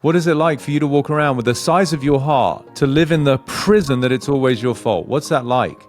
What is it like for you to walk around with the size of your heart, to live in the prison that it's always your fault? What's that like?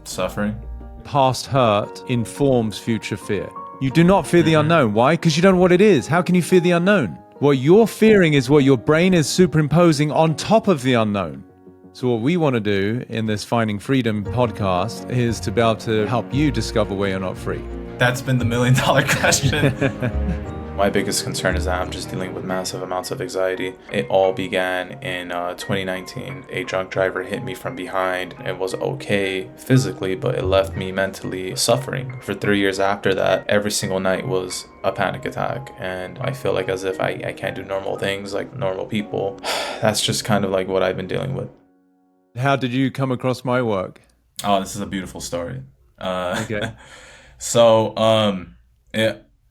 Suffering. Past hurt informs future fear. You do not fear the unknown. Why? Because you don't know what it is. How can you fear the unknown? What you're fearing is what your brain is superimposing on top of the unknown. So what we want to do in this Finding Freedom podcast is to be able to help you discover where you're not free. That's been the $1 million question. My biggest concern is that I'm just dealing with massive amounts of anxiety. It all began in 2019. A drunk driver hit me from behind. It was okay physically, but it left me mentally suffering. For 3 years after that, every single night was a panic attack. And I feel like as if I can't do normal things like normal people. That's just kind of like what I've been dealing with. How did you come across my work? Oh, this is a beautiful story. Okay. So,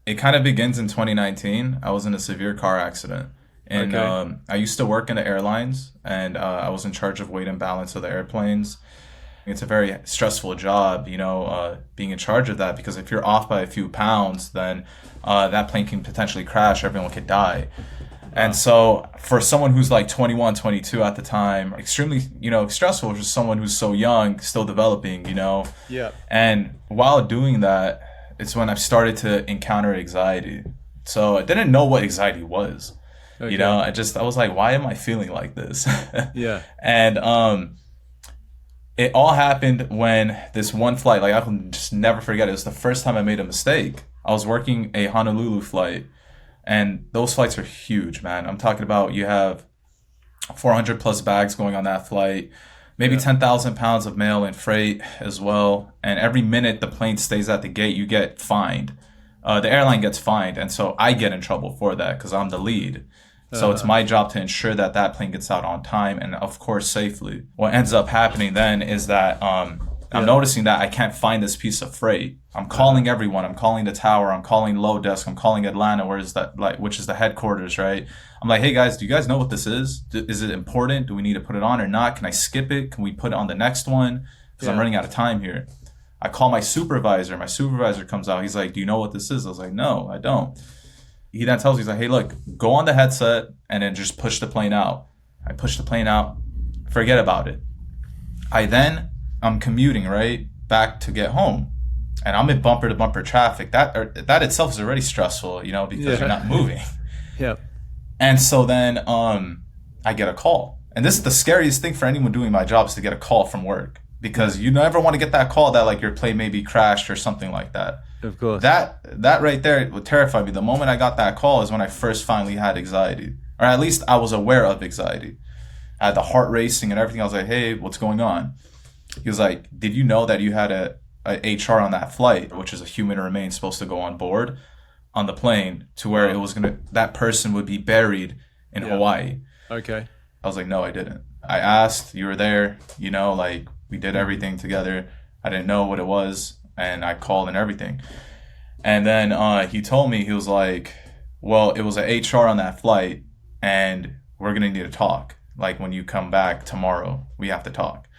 it kind of begins in 2019. I was in a severe car accident. And Okay. I used to work in the airlines, and I was in charge of weight and balance of the airplanes. It's a very stressful job, being in charge of that, because if you're off by a few pounds, then that plane can potentially crash. Everyone could die. And so for someone who's like 21, 22 at the time, extremely, stressful for someone who's so young, still developing, Yeah. And while doing that, it's when I started to encounter anxiety. So I didn't know what anxiety was. Okay. I was like, why am I feeling like this? Yeah. And it all happened when this one flight, like I can just never forget it. It was the first time I made a mistake. I was working a Honolulu flight, and those flights are huge, man. I'm talking about you have 400 plus bags going on that flight. Maybe 10,000 pounds of mail and freight as well. And every minute the plane stays at the gate, you get fined. The airline gets fined. And so I get in trouble for that because I'm the lead. So it's my job to ensure that that plane gets out on time and, of course, safely. What ends up happening then is that I'm noticing that I can't find this piece of freight. I'm calling everyone. I'm calling the tower. I'm calling low desk. I'm calling Atlanta, which is the headquarters, right? I'm like, hey guys, do you guys know what this is? Is it important? Do we need to put it on or not? Can I skip it? Can we put it on the next one? Because I'm running out of time here. I call my supervisor. My supervisor comes out. He's like, do you know what this is? I was like, no, I don't. He then tells me, he's like, hey, look, go on the headset and then just push the plane out. I push the plane out. Forget about it. I'm commuting, right, back to get home. And I'm in bumper-to-bumper traffic. That itself is already stressful, because you're not moving. Yeah. And so then I get a call. And this is the scariest thing for anyone doing my job, is to get a call from work. Because you never want to get that call that like your plane may be crashed or something like that. Of course. That right there would terrify me. The moment I got that call is when I first finally had anxiety. Or at least I was aware of anxiety. I had the heart racing and everything. I was like, hey, what's going on? He was like, did you know that you had a HR on that flight, which is a human remain supposed to go on board on the plane, to where it was that person would be buried in Hawaii. Okay. I was like, no, I didn't. I asked, you were there, like we did everything together. I didn't know what it was, and I called and everything. And then he told me, he was like, well, it was an HR on that flight, and we're going to need to talk. Like when you come back tomorrow, we have to talk.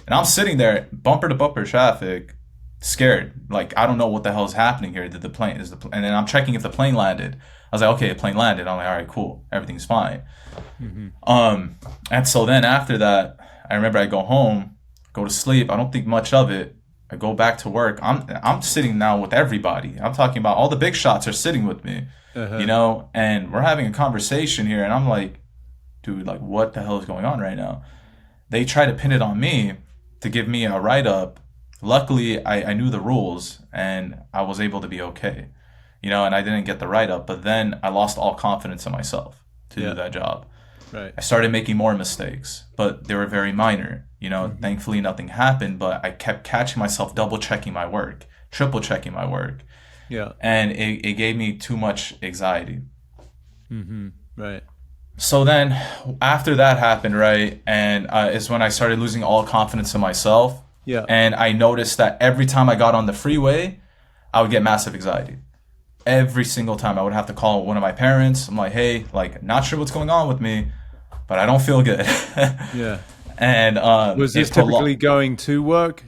And I'm sitting there, bumper to bumper traffic, scared. Like, I don't know what the hell is happening here. And then I'm checking if the plane landed. I was like, okay, the plane landed. I'm like, all right, cool. Everything's fine. Mm-hmm. And so then after that, I remember I go home, go to sleep. I don't think much of it. I go back to work. I'm sitting now with everybody. I'm talking about all the big shots are sitting with me, and we're having a conversation here. And I'm like, dude, like, what the hell is going on right now? They try to pin it on me to give me a write-up. Luckily, I knew the rules, and I was able to be okay, and I didn't get the write-up. But then I lost all confidence in myself to do that job. Right. I started making more mistakes, but they were very minor. Thankfully nothing happened, but I kept catching myself double-checking my work, triple-checking my work. Yeah. And it gave me too much anxiety. Mm-hmm. Right. So then after that happened, right, and is when I started losing all confidence in myself. Yeah. And I noticed that every time I got on the freeway, I would get massive anxiety. Every single time I would have to call one of my parents. I'm like, hey, like, not sure what's going on with me, but I don't feel good. Yeah. And was this typically going to work?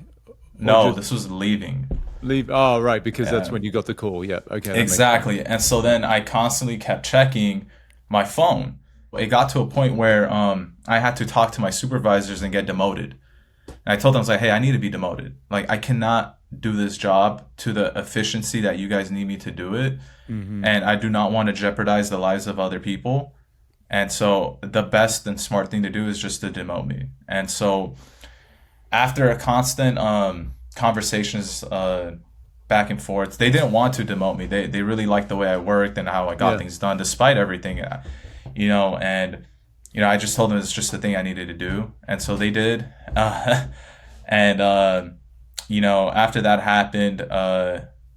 No, this was leaving. Leave. Oh, right, because that's when you got the call. Yeah. Okay. Exactly. And so then I constantly kept checking my phone. it got to a point where I had to talk to my supervisors and get demoted. And I told them, I was like, hey, I need to be demoted. Like, I cannot do this job to the efficiency that you guys need me to do it. And I do not want to jeopardize the lives of other people. And so the best and smart thing to do is just to demote me. And so after a constant conversations back and forth, they didn't want to demote me. They really liked the way I worked and how I got things done despite everything, and I just told them it's just the thing I needed to do. And so they did. After that happened,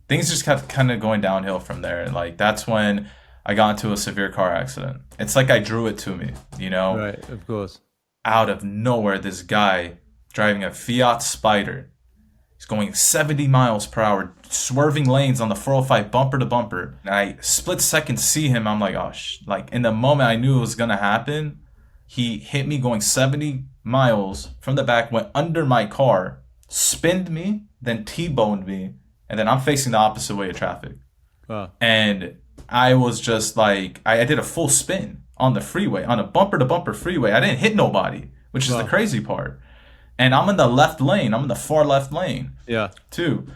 things just kept kind of going downhill from there. Like, that's when I got into a severe car accident. It's like I drew it to me, Right, of course. Out of nowhere, this guy driving a Fiat Spider. He's going 70 miles per hour, swerving lanes on the 405 bumper to bumper. And I split second see him. I'm like, oh, like, in the moment I knew it was going to happen, he hit me going 70 miles from the back, went under my car, spinned me, then T-boned me, and then I'm facing the opposite way of traffic. Wow. And I was just like, I did a full spin on the freeway, on a bumper-to-bumper freeway. I didn't hit nobody, which is the crazy part. And I'm in the left lane. I'm in the far left lane. Yeah. Too.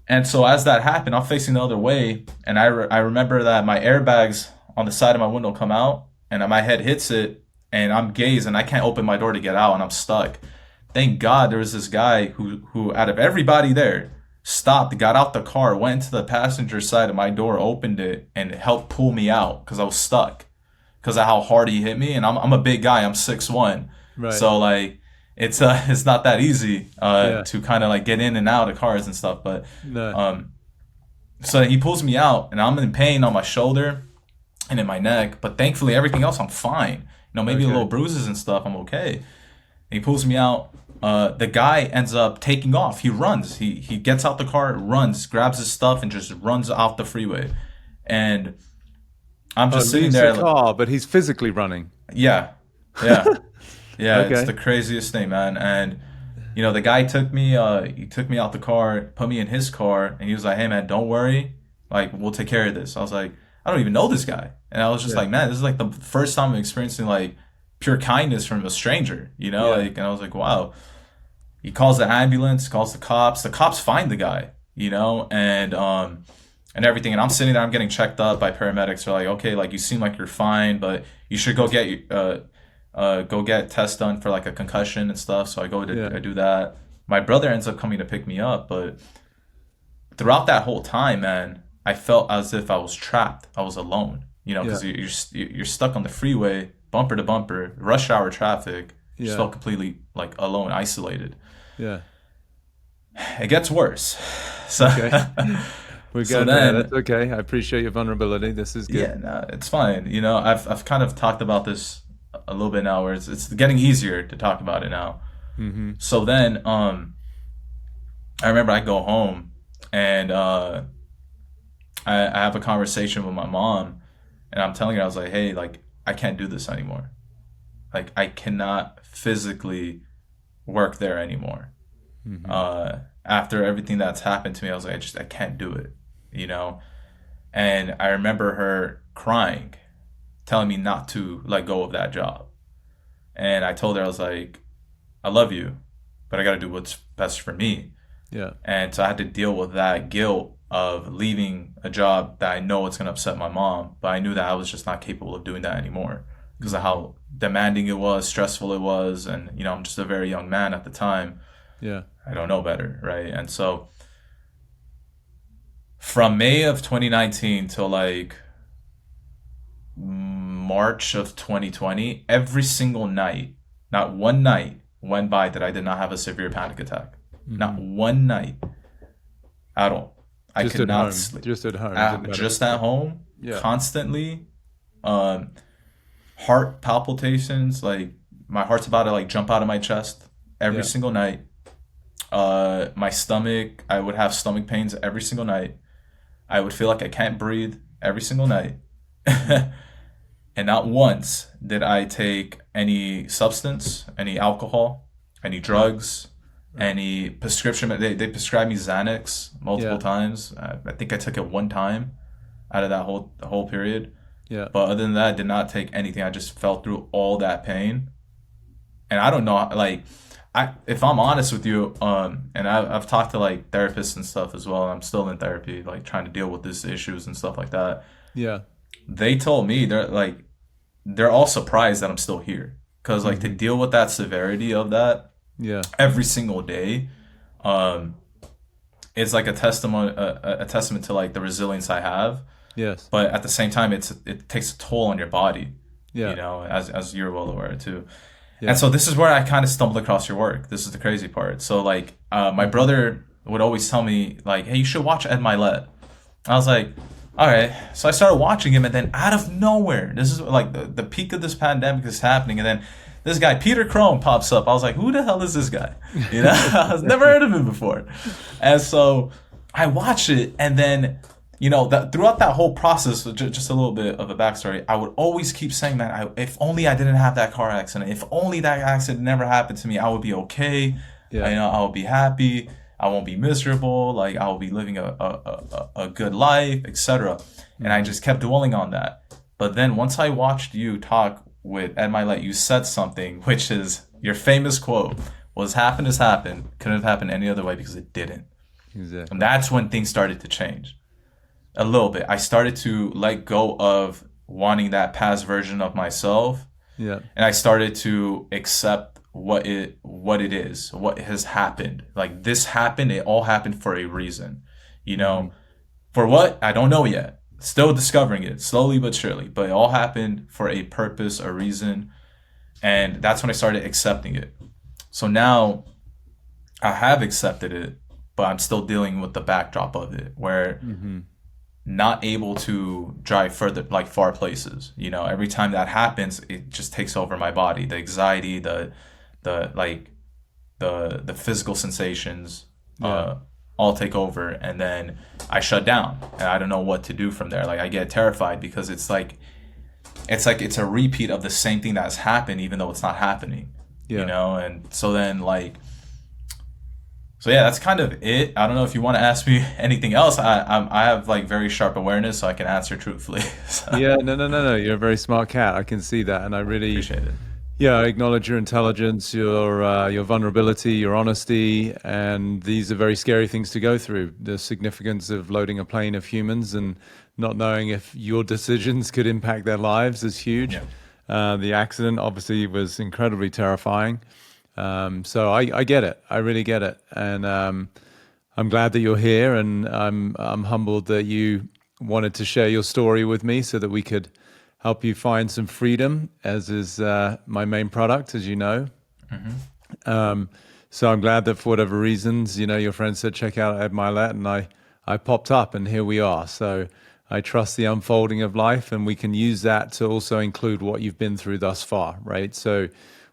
And so as that happened, I'm facing the other way. And I remember that my airbags on the side of my window come out, and my head hits it, and I'm gazed, and I can't open my door to get out, and I'm stuck. Thank God there was this guy who out of everybody there, stopped, got out the car, went to the passenger side of my door, opened it, and helped pull me out because I was stuck because of how hard he hit me. And I'm a big guy. I'm 6'1". Right. So, like, it's not that easy to kind of, like, get in and out of cars and stuff. But so he pulls me out, and I'm in pain on my shoulder and in my neck. But thankfully, everything else, I'm fine. Maybe a little bruises and stuff, I'm okay. And he pulls me out. The guy ends up taking off. He runs. He gets out the car, runs, grabs his stuff, and just runs off the freeway. And I'm just sitting there. The car, but he's physically running. Yeah. It's the craziest thing, man. And the guy took me. He took me out the car, put me in his car, and he was like, "Hey, man, don't worry. Like, we'll take care of this." I was like, I don't even know this guy, and I was just like, man, this is like the first time I'm experiencing like pure kindness from a stranger, like, and I was like, wow. He calls the ambulance, calls the cops. The cops find the guy, and everything. And I'm sitting there, I'm getting checked up by paramedics. They're like, okay, like, you seem like you're fine, but you should go get tests done for like a concussion and stuff. So I go to I do that. My brother ends up coming to pick me up, but throughout that whole time, man, I felt as if I was trapped. I was alone, because you're stuck on the freeway, bumper to bumper, rush hour traffic. You just felt completely like alone, isolated. Yeah. It gets worse. So we're going there. That's okay. I appreciate your vulnerability. This is good. Yeah, no, it's fine. I've kind of talked about this a little bit now, where it's getting easier to talk about it now. Mm-hmm. So then, I remember I go home and I have a conversation with my mom, and I'm telling her, I was like, hey, like, I can't do this anymore. Like, I cannot physically work there anymore. Mm-hmm. After everything that's happened to me, I was like, I can't do it, And I remember her crying, telling me not to let go of that job. And I told her, I was like, I love you, but I got to do what's best for me. Yeah. And so I had to deal with that guilt of leaving a job that I know it's going to upset my mom, but I knew that I was just not capable of doing that anymore because of how demanding it was, stressful it was. And, I'm just a very young man at the time. Yeah. I don't know better, right? And so from May of 2019 till like March of 2020, every single night, not one night went by that I did not have a severe panic attack. Mm-hmm. Not one night at all. I could not sleep. Just at home. Just at home, constantly. Heart palpitations, like my heart's about to like jump out of my chest every single night. My stomach, I would have stomach pains every single night. I would feel like I can't breathe every single night. And not once did I take any substance, any alcohol, any drugs, any prescription. They prescribed me Xanax multiple times. I think I took it one time out of that whole period. Yeah. But other than that, I did not take anything. I just felt through all that pain. And I don't know, like, if I'm honest with you, and I've talked to like therapists and stuff as well. And I'm still in therapy, like trying to deal with these issues and stuff like that. Yeah. They told me they're all surprised that I'm still here, because like to deal with that severity of that Yeah. every single day, um, it's like a testimony, a testament to like the resilience I have. Yes. But at the same time, it takes a toll on your body, Yeah. as you're well aware too. Yeah. And so this is where I kind of stumbled across your work. This is the crazy part. So like, my brother would always tell me like, "Hey, you should watch Ed Milet." I was like, all right. So I started watching him, and then out of nowhere, this is like the peak of this pandemic is happening, and then this guy Peter Crone pops up. I was like, who the hell is this guy? I've never heard of him before. And so I watched it, and then that throughout that whole process, just a little bit of a backstory, I would always keep saying, man, if only I didn't have that car accident, if only that accident never happened to me, I would be okay. Yeah. I would be happy. I won't be miserable. Like, I will be living a good life, etc. And I just kept dwelling on that. But then once I watched you talk with Ed Milet, you said something, which is your famous quote: "What's happened has happened. Couldn't have happened any other way because it didn't." Exactly. And that's when things started to change a little bit. I started to let go of wanting that past version of myself. Yeah. And I started to accept what it is, what has happened. Like, this happened, it all happened for a reason. For what? I don't know yet. Still discovering it, slowly but surely. But it all happened for a purpose, a reason. And that's when I started accepting it. So now I have accepted it, but I'm still dealing with the backdrop of it, where not able to drive further, like far places. Every time that happens, it just takes over my body. The anxiety, the physical sensations, all take over, and then I shut down, and I don't know what to do from there. Like, I get terrified because it's it's a repeat of the same thing that's happened, even though it's not happening. And so then so yeah, that's kind of it. I don't know if you want to ask me anything else. I have like very sharp awareness, so I can answer truthfully. So, Yeah. No. You're a very smart cat. I can see that, and I really appreciate it. Yeah, I acknowledge your intelligence, your vulnerability, your honesty, and these are very scary things to go through. The significance of loading a plane of humans and not knowing if your decisions could impact their lives is huge. Yeah. The accident obviously was incredibly terrifying. So I get it. I really get it, and I'm glad that you're here, and I'm humbled that you wanted to share your story with me so that we could help you find some freedom, as is my main product, as you know. So I'm glad that for whatever reasons, your friend said, check out Ed Milet, and I popped up, and here we are. So I trust the unfolding of life, and we can use that to also include what you've been through thus far, right? So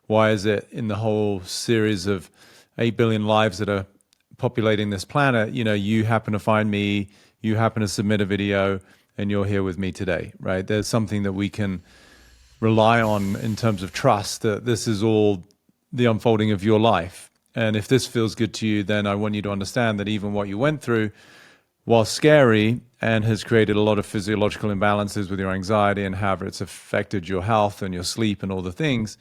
why is it in the whole series of 8 billion lives that are populating this planet, you happen to find me, you happen to submit a video, and you're here with me today, right? There's something that we can rely on in terms of trust, that this is all the unfolding of your life. And if this feels good to you, then I want you to understand that even what you went through, while scary and has created a lot of physiological imbalances with your anxiety and however it's affected your health and your sleep and all the things,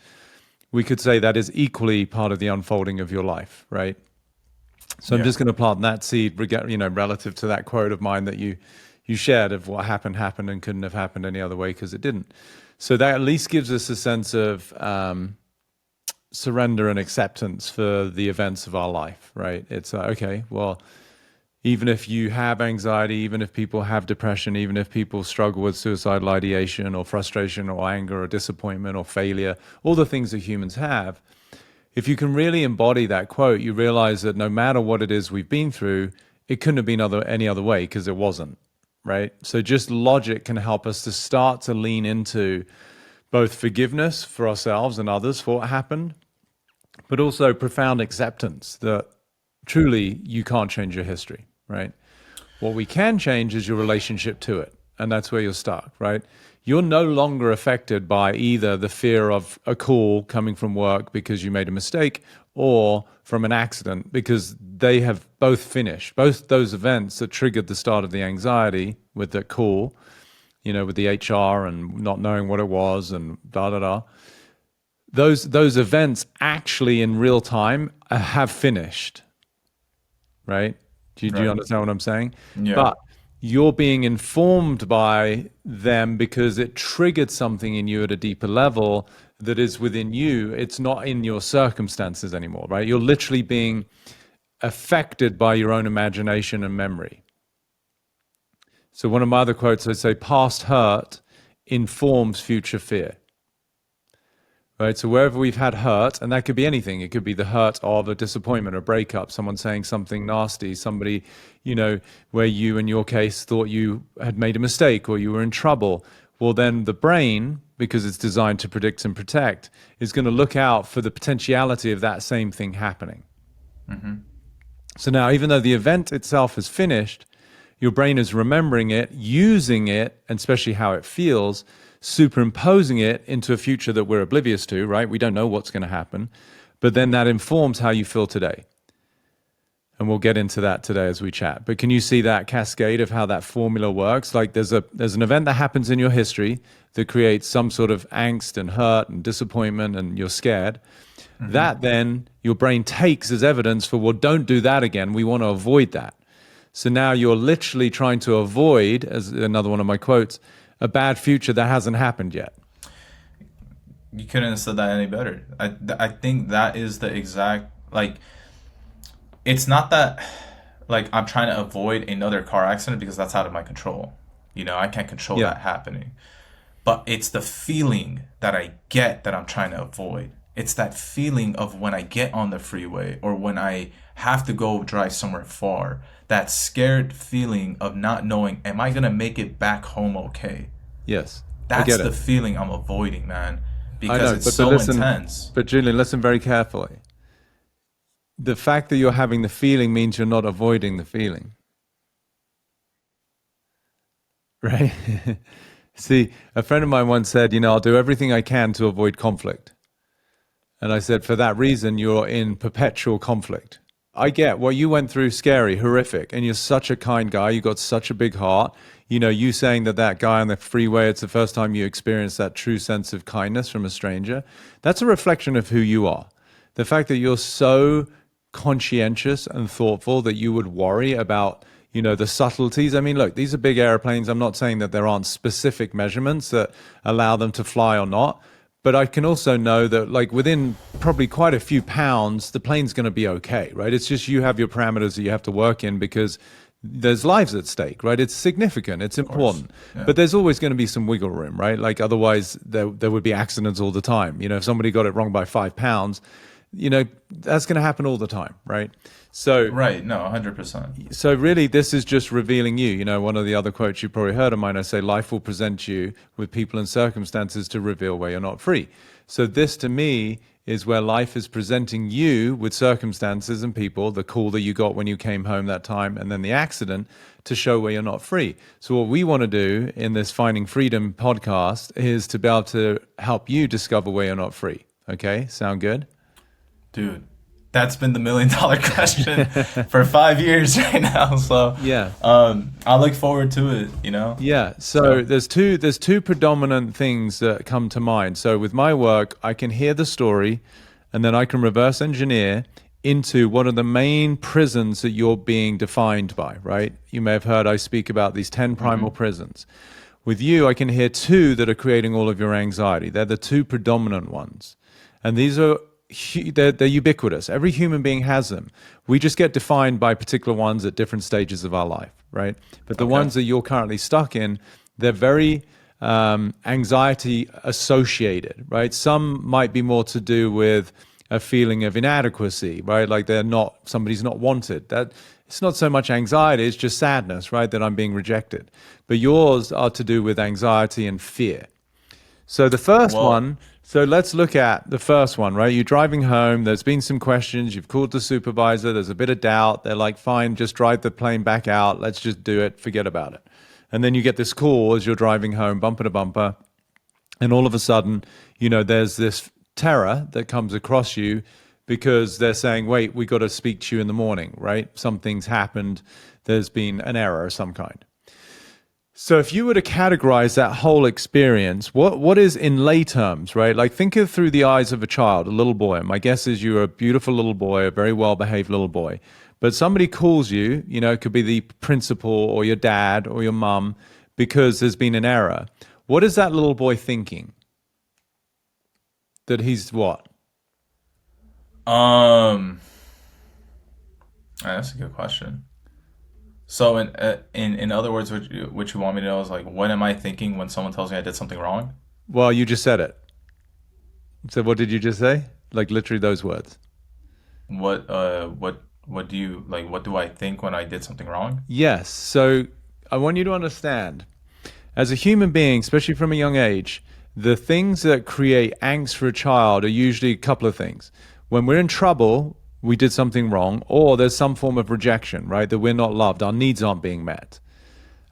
we could say that is equally part of the unfolding of your life, right? So I'm just going to plant that seed, relative to that quote of mine that you shared of what happened and couldn't have happened any other way because it didn't. So that at least gives us a sense of surrender and acceptance for the events of our life, right? It's okay, well, even if you have anxiety, even if people have depression, even if people struggle with suicidal ideation or frustration or anger or disappointment or failure, all the things that humans have, if you can really embody that quote, you realize that no matter what it is we've been through, it couldn't have been any other way because it wasn't, right? So just logic can help us to start to lean into both forgiveness for ourselves and others for what happened, but also profound acceptance that truly you can't change your history, right? What we can change is your relationship to it. And that's where you're stuck, right? You're no longer affected by either the fear of a call coming from work because you made a mistake or from an accident, because they have both finished. Both those events that triggered the start of the anxiety with the call with the HR and not knowing what it was and da da da. Those events actually in real time have finished, right? Do you Right. understand what I'm saying? Yeah. But you're being informed by them because it triggered something in you at a deeper level that is within you. It's not in your circumstances anymore, right? You're literally being affected by your own imagination and memory. So one of my other quotes, I say, past hurt informs future fear. Right. So wherever we've had hurt, and that could be anything, it could be the hurt of a disappointment, a breakup, someone saying something nasty, somebody, where you, in your case, thought you had made a mistake or you were in trouble. Well, then the brain, because it's designed to predict and protect, is going to look out for the potentiality of that same thing happening. So now, even though the event itself is finished, your brain is remembering it, using it, and especially how it feels, superimposing it into a future that we're oblivious to, right? We don't know what's going to happen, but then that informs how you feel today. And we'll get into that today as we chat. But can you see that cascade of how that formula works? Like there's an event that happens in your history that creates some sort of angst and hurt and disappointment and you're scared. That then your brain takes as evidence for, well, don't do that again. We want to avoid that. So now you're literally trying to avoid, as another one of my quotes, a bad future that hasn't happened yet. You couldn't have said that any better. I think that is the exact, like, it's not that, like, I'm trying to avoid another car accident because that's out of my control. I can't control that happening. But it's the feeling that I get that I'm trying to avoid. It's that feeling of when I get on the freeway or when I have to go drive somewhere far, that scared feeling of not knowing, am I going to make it back home okay? Yes. That's the feeling I'm avoiding, man, because know, it's so intense. But Julian, listen very carefully. The fact that you're having the feeling means you're not avoiding the feeling. Right? See, a friend of mine once said, I'll do everything I can to avoid conflict. And I said, for that reason, you're in perpetual conflict. I get what you went through, scary, horrific, and you're such a kind guy. You got such a big heart. You saying that guy on the freeway, it's the first time you experienced that true sense of kindness from a stranger. That's a reflection of who you are. The fact that you're so conscientious and thoughtful that you would worry about, the subtleties. I mean, look, these are big airplanes. I'm not saying that there aren't specific measurements that allow them to fly or not. But I can also know that, like, within probably quite a few pounds, the plane's going to be okay, right? It's just you have your parameters that you have to work in because there's lives at stake, right? It's significant, it's important. Yeah. But there's always going to be some wiggle room, right? Like, otherwise, there would be accidents all the time. If somebody got it wrong by 5 pounds, that's going to happen all the time, right? So right, no, 100%. So really, this is just revealing you. One of the other quotes you probably heard of mine, I say, life will present you with people and circumstances to reveal where you're not free. So this, to me, is where life is presenting you with circumstances and people, the call that you got when you came home that time, and then the accident, to show where you're not free. So what we want to do in this Finding Freedom podcast is to be able to help you discover where you're not free. Okay, sound good? Dude, that's been the $1 million question for 5 years right now. So yeah, I look forward to it. Yeah. So there's two predominant things that come to mind. So with my work, I can hear the story, and then I can reverse engineer into what are the main prisons that you're being defined by. Right? You may have heard I speak about these 10 primal prisons. With you, I can hear 2 that are creating all of your anxiety. They're the 2 predominant ones, and these are. They're ubiquitous. Every human being has them. We just get defined by particular ones at different stages of our life, right? But the ones that you're currently stuck in, they're very anxiety associated, right? Some might be more to do with a feeling of inadequacy, right? Like somebody's not wanted. That it's not so much anxiety, it's just sadness, right? That I'm being rejected. But yours are to do with anxiety and fear. So the first one, so let's look at the first one, right? You're driving home, there's been some questions, you've called the supervisor, there's a bit of doubt, they're like, fine, just drive the plane back out, let's just do it, forget about it. And then you get this call as you're driving home, bumper to bumper, and all of a sudden, there's this terror that comes across you because they're saying, wait, we got to speak to you in the morning, right? Something's happened, there's been an error of some kind. So if you were to categorize that whole experience, what is in lay terms, right? Like think of through the eyes of a child, a little boy. And my guess is you're a beautiful little boy, a very well-behaved little boy. But somebody calls you, it could be the principal or your dad or your mum because there's been an error. What is that little boy thinking? That he's what? That's a good question. So in other words, what you want me to know is like, what am I thinking when someone tells me I did something wrong? Well, you just said it. So what did you just say? Like literally those words. What do you like? What do I think when I did something wrong? Yes. So I want you to understand, as a human being, especially from a young age, the things that create angst for a child are usually a couple of things. When we're in trouble, we did something wrong, or there's some form of rejection, right? That we're not loved, our needs aren't being met.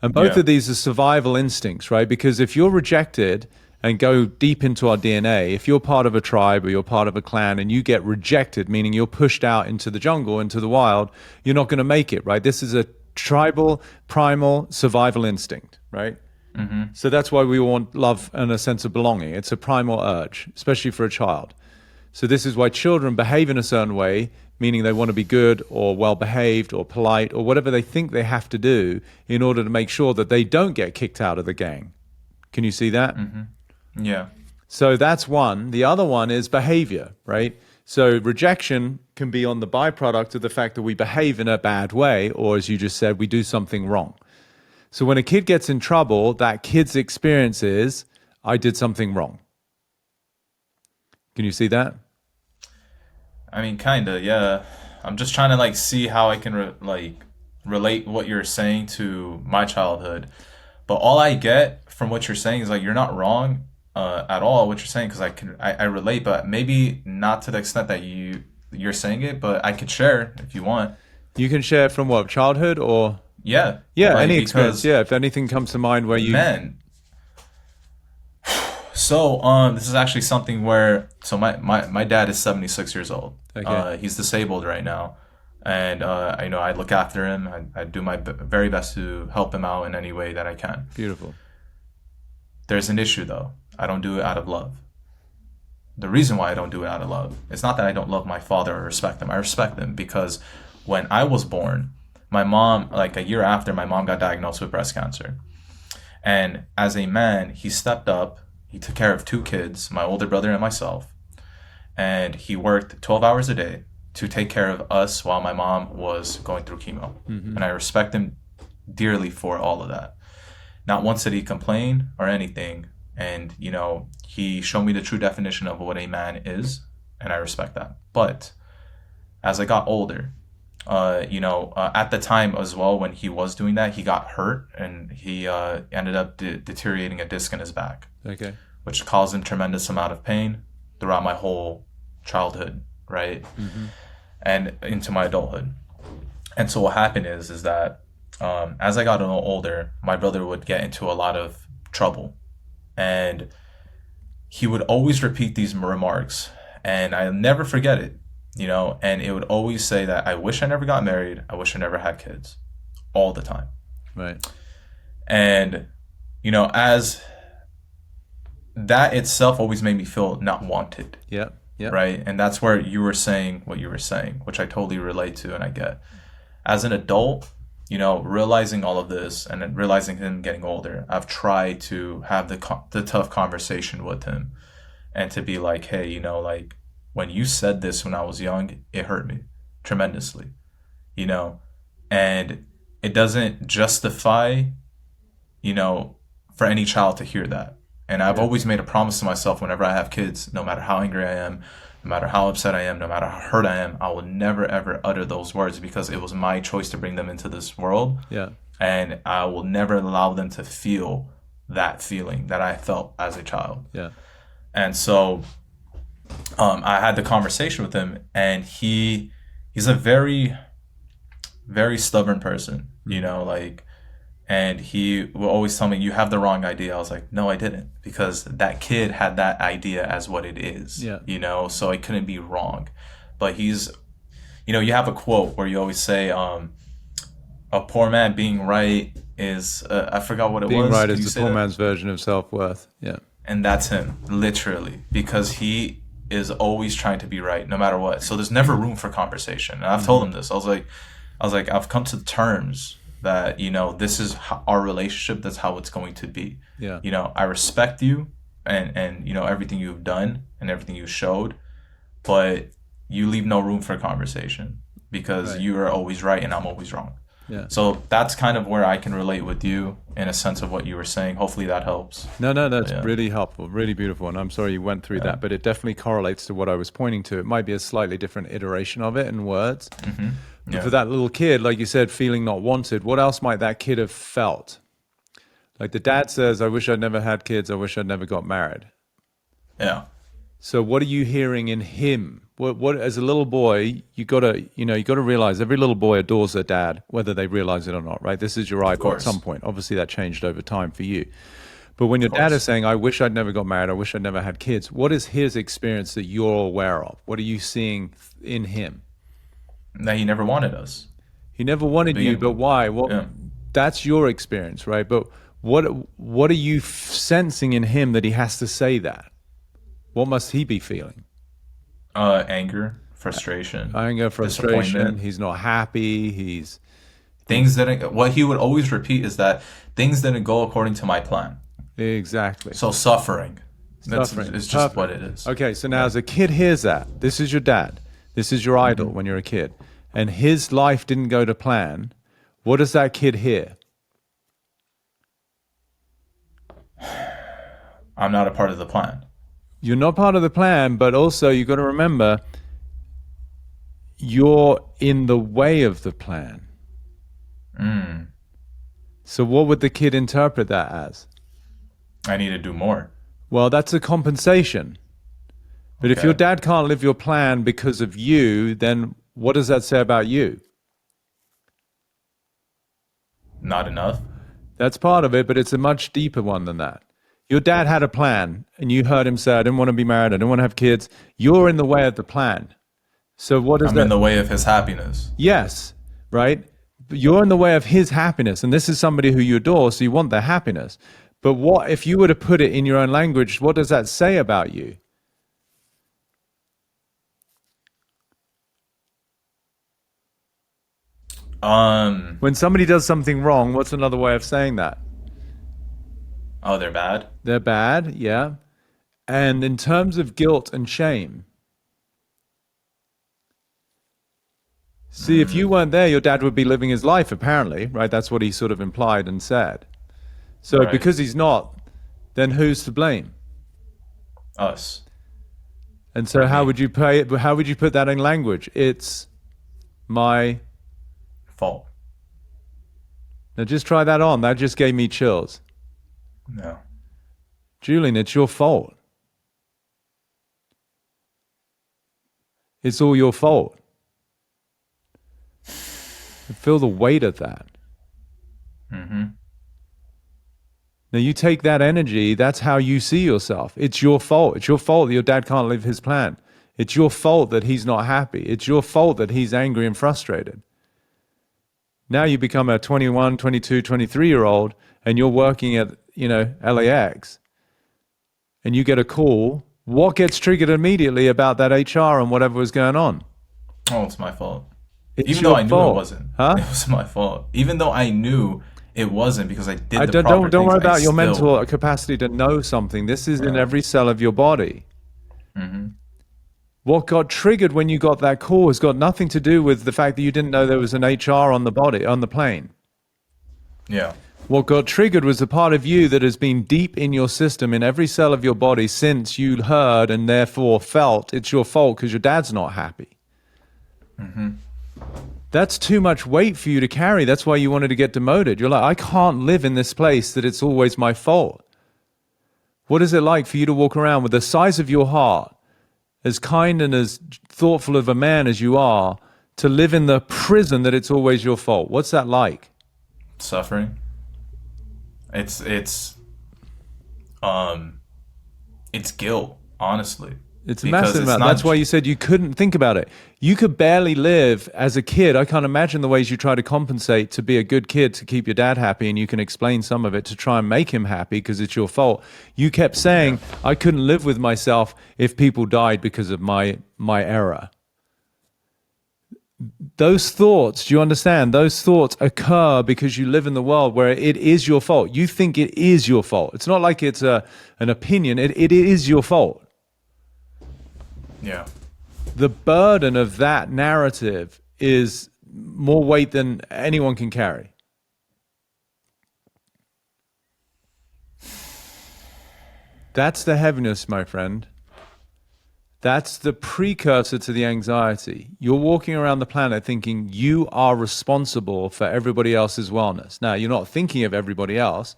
And both Yeah. of these are survival instincts, right? Because if you're rejected and go deep into our DNA, if you're part of a tribe or you're part of a clan and you get rejected, meaning you're pushed out into the jungle, into the wild, you're not going to make it, right? This is a tribal, primal survival instinct, right? So that's why we want love and a sense of belonging. It's a primal urge, especially for a child. So this is why children behave in a certain way, meaning they want to be good or well-behaved or polite or whatever they think they have to do in order to make sure that they don't get kicked out of the gang. Can you see that? Yeah. So that's one. The other one is behavior, right? So rejection can be on the byproduct of the fact that we behave in a bad way, or as you just said, we do something wrong. So when a kid gets in trouble, that kid's experience is, I did something wrong. Can you see that? I mean, kinda, yeah. I'm just trying to like see how I can relate what you're saying to my childhood. But all I get from what you're saying is like you're not wrong at all what you're saying because I relate, but maybe not to the extent that you're saying it. But I could share if you want. You can share from what, childhood or? Yeah, Yeah, like any experience. because Yeah, if anything comes to mind where you. man. So this is actually something where my dad is 76 years old. Okay. He's disabled right now, and I look after him. I do my very best to help him out in any way that I can. Beautiful. There's an issue though. I don't do it out of love. The reason why I don't do it out of love, it's not that I don't love my father or respect him. I respect him because when I was born, my mom, like a year after, my mom got diagnosed with breast cancer. And as a man, he stepped up. He took care of two kids, my older brother and myself. And he worked 12 hours a day to take care of us while my mom was going through chemo. And I respect him dearly for all of that. Not once did he complain or anything. And, he showed me the true definition of what a man is. And I respect that. But as I got older, at the time as well, when he was doing that, he got hurt and he ended up deteriorating a disc in his back, Okay. which caused him tremendous amount of pain throughout my whole childhood, right? And into my adulthood. And so what happened is that as I got a little older, my brother would get into a lot of trouble. And he would always repeat these remarks. And I'll never forget it, and it would always say that I wish I never got married. I wish I never had kids all the time. Right. And, as that itself always made me feel not wanted. Yeah. Yeah. Right. And that's where you were saying what you were saying, which I totally relate to and I get. As an adult, realizing all of this and then realizing him getting older, I've tried to have the tough conversation with him and to be like, hey, like when you said this when I was young, it hurt me tremendously, and it doesn't justify, for any child to hear that. And I've always made a promise to myself whenever I have kids, no matter how angry I am, no matter how upset I am, no matter how hurt I am, I will never, ever utter those words because it was my choice to bring them into this world. Yeah. And I will never allow them to feel that feeling that I felt as a child. Yeah. And so I had the conversation with him, and he's a very, very stubborn person, and he will always tell me, you have the wrong idea. I was like, no, I didn't, because that kid had that idea as what it is, so I couldn't be wrong. But he's, you have a quote where you always say, a poor man being right is I forgot what it Being was. right Can is you the say poor that? man's version of self-worth. Yeah. And that's him, literally, because he is always trying to be right, no matter what. So there's never room for conversation. And I've told him this. I was like, I've come to terms that this is our relationship. That's how it's going to be. Yeah. I respect you and everything you've done and everything you showed, but you leave no room for conversation because Right. you are always right and I'm always wrong. Yeah. So that's kind of where I can relate with you in a sense of what you were saying. Hopefully that helps. No, that's Yeah. really helpful, really beautiful. And I'm sorry you went through that, but it definitely correlates to what I was pointing to. It might be a slightly different iteration of it in words. But Yeah. for that little kid, like you said, feeling not wanted, what else might that kid have felt? Like the dad says, I wish I'd never had kids. I wish I'd never got married. Yeah. So what are you hearing in him? What as a little boy, you gotta realize every little boy adores their dad, whether they realize it or not, right? This is your idol at course. some point. Obviously that changed over time for you. But when your Of dad course. is saying, I wish I'd never got married, I wish I'd never had kids, what is his experience that you're aware of? What are you seeing in him? That he never wanted us. He never wanted you, but why? Well, Yeah. that's your experience, right? But what are you sensing in him that he has to say that? What must he be feeling? Anger, frustration, Anger, frustration. disappointment. He's not happy. He's Things didn't. What he would always repeat is that things didn't go according to my plan. exactly So suffering. That's suffering. it's just Perfect. what it is. Okay, so now as a kid hears that, this is your dad, this is your idol when you're a kid, and his life didn't go to plan. What does that kid hear? I'm not a part of the plan. You're not part of the plan, but also you got to remember you're in the way of the plan. So what would the kid interpret that as? I need to do more. Well, that's a compensation. But if Okay. your dad can't live your plan because of you, then what does that say about you? Not enough. That's part of it, but it's a much deeper one than that. Your dad had a plan, and you heard him say, I didn't want to be married, I didn't want to have kids. You're in the way of the plan. So what is I'm that? in the way of his happiness. Yes, right? But you're in the way of his happiness, and this is somebody who you adore, so you want their happiness. But what if you were to put it in your own language, what does that say about you? When somebody does something wrong, what's another way of saying that? Oh, they're bad. They're bad, yeah. And in terms of guilt and shame, see, if you weren't there, your dad would be living his life, apparently, right? That's what he sort of implied and said. So Right. because he's not, then who's to blame? Us. And so how would you pay it? How would you put that in language? It's my. Fault. Now just try that on. That just gave me chills. No. Julian, it's your fault. It's all your fault. Feel the weight of that. Now you take that energy, that's how you see yourself. It's your fault. It's your fault that your dad can't live his plan. It's your fault that he's not happy. It's your fault that he's angry and frustrated. Now you become a 21, 22, 23-year-old and you're working at, LAX and you get a call. What gets triggered immediately about that HR and whatever was going on? Oh, it's my fault. It's Even though your I knew fault. it wasn't. Huh? It was my fault. Even though I knew it wasn't because I did I the proper don't worry things, I about your still- mental capacity to know something. This is in every cell of your body. What got triggered when you got that call has got nothing to do with the fact that you didn't know there was an HR on the plane. Yeah. What got triggered was the part of you that has been deep in your system, in every cell of your body since you heard and therefore felt it's your fault because your dad's not happy. That's too much weight for you to carry. That's why you wanted to get demoted. You're like, I can't live in this place that it's always my fault. What is it like for you to walk around with the size of your heart, as kind and as thoughtful of a man as you are, to live in the prison that it's always your fault? What's that like? Suffering. It's guilt, honestly. It's a because massive it's amount. not. That's why you said you couldn't think about it. You could barely live as a kid. I can't imagine the ways you try to compensate to be a good kid to keep your dad happy, and you can explain some of it to try and make him happy because it's your fault. You kept saying, I couldn't live with myself if people died because of my error. Those thoughts, do you understand? Those thoughts occur because you live in the world where it is your fault. You think it is your fault. It's not like it's an opinion. It is your fault. Yeah. The burden of that narrative is more weight than anyone can carry. That's the heaviness, my friend. That's the precursor to the anxiety. You're walking around the planet thinking you are responsible for everybody else's wellness. Now, you're not thinking of everybody else.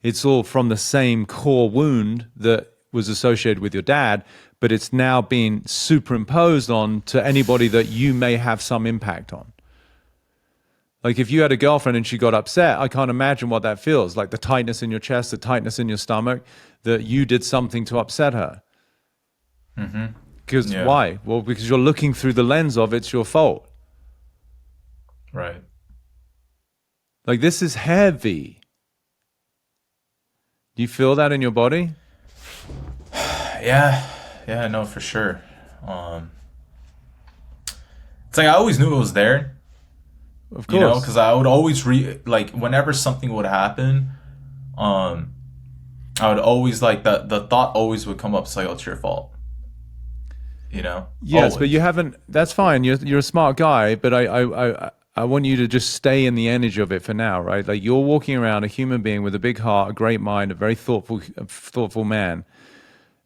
It's all from the same core wound that was associated with your dad, but it's now been superimposed on to anybody that you may have some impact on. Like if you had a girlfriend and she got upset, I can't imagine what that feels like, the tightness in your chest, the tightness in your stomach, that you did something to upset her. Because why? Well, because you're looking through the lens of it's your fault. Right. Like this is heavy. Do you feel that in your body? Yeah. Yeah, no, for sure. It's like I always knew it was there, Of you know, course. because I would always like whenever something would happen, I would always like the thought always would come up. It's like, oh, it's your fault. You know. Yes, but Always. you haven't. That's fine. You're a smart guy, but I want you to just stay in the energy of it for now, right? Like you're walking around a human being with a big heart, a great mind, a very thoughtful man,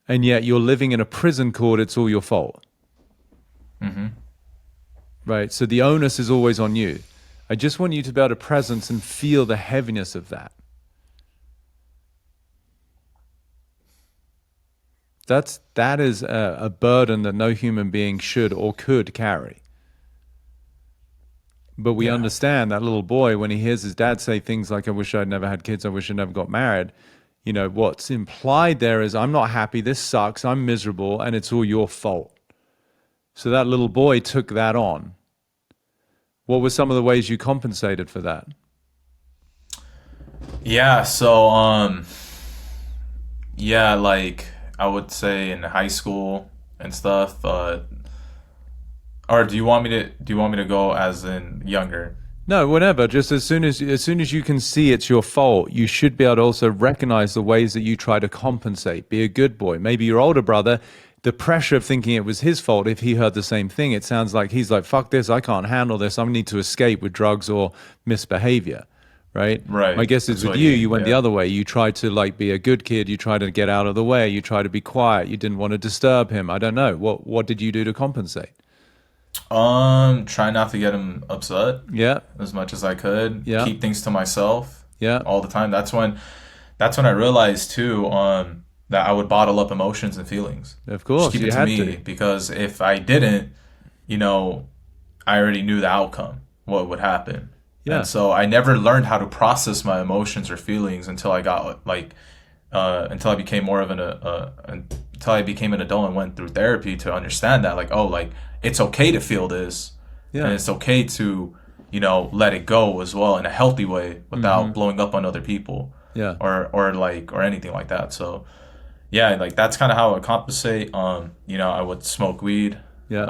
and yet you're living in a prison called "It's all your fault." Right. So the onus is always on you. I just want you to be able to presence and feel the heaviness of that. That is a burden that no human being should or could carry. But we understand that little boy, when he hears his dad say things like, I wish I'd never had kids, I wish I never got married, you know, what's implied there is, I'm not happy, this sucks, I'm miserable, and it's all your fault. So that little boy took that on. What were some of the ways you compensated for that? Yeah. So yeah, like I would say in high school and stuff. Or do you want me to go as in younger? No, whatever. Just as soon as you can see it's your fault, you should be able to also recognize the ways that you try to compensate. Be a good boy. Maybe your older brother, the pressure of thinking it was his fault. If he heard the same thing, it sounds like he's like, "Fuck this! I can't handle this. I need to escape with drugs or misbehavior." Right? Right. My guess is That's with what you, he- you went the yeah. other way. You tried to like be a good kid. You tried to get out of the way. You tried to be quiet. You didn't want to disturb him. I don't know. What did you do to compensate? Try not to get him upset Yeah. as much as I could. Yeah. Keep things to myself. Yeah. All the time. That's when I realized too, that I would bottle up emotions and feelings. Of course, Just keep you it to had me to. because if I didn't, you know, I already knew the outcome, what would happen. Yeah. And so I never learned how to process my emotions or feelings until I got like until I became more of until I became an adult and went through therapy to understand that, like, oh, like it's okay to feel this, Yeah. and it's okay to, you know, let it go as well in a healthy way without blowing up on other people, Yeah. or anything like that. So yeah, like that's kind of how I would compensate. You know, I would smoke weed. Yeah.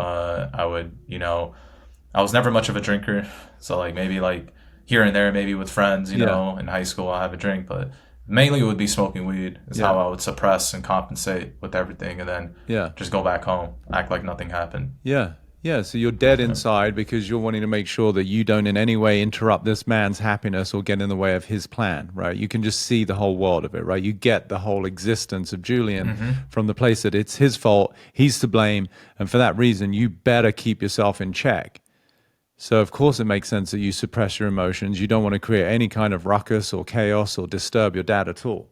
I would, you know, I was never much of a drinker, so like maybe like here and there, maybe with friends, you Yeah. know, in high school I'll have a drink, but mainly it would be smoking weed is Yeah. how I would suppress and compensate with everything, and then Yeah. just go back home, act like nothing happened. Yeah. Yeah. So you're dead inside because you're wanting to make sure that you don't in any way interrupt this man's happiness or get in the way of his plan, right? You can just see the whole world of it, right? You get the whole existence of Julian from the place that it's his fault, he's to blame. And for that reason, you better keep yourself in check. So of course it makes sense that you suppress your emotions. You don't want to create any kind of ruckus or chaos or disturb your dad at all.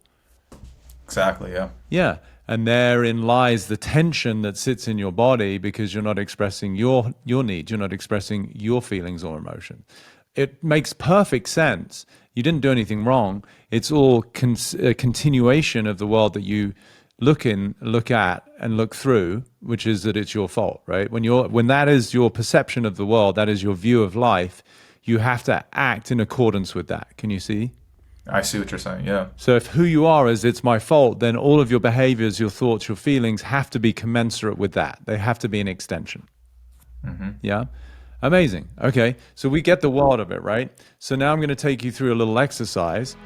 Exactly, yeah. Yeah. And therein lies the tension that sits in your body because you're not expressing your needs. You're not expressing your feelings or emotion. It makes perfect sense. You didn't do anything wrong. It's all a continuation of the world that you look at, and look through, which is that it's your fault, right? When that is your perception of the world, that is your view of life, you have to act in accordance with that. Can you see? I see what you're saying. Yeah. So if who you are is it's my fault, then all of your behaviors, your thoughts, your feelings have to be commensurate with that. They have to be an extension. Yeah. Amazing. Okay. So we get the world of it, right? So now I'm going to take you through a little exercise.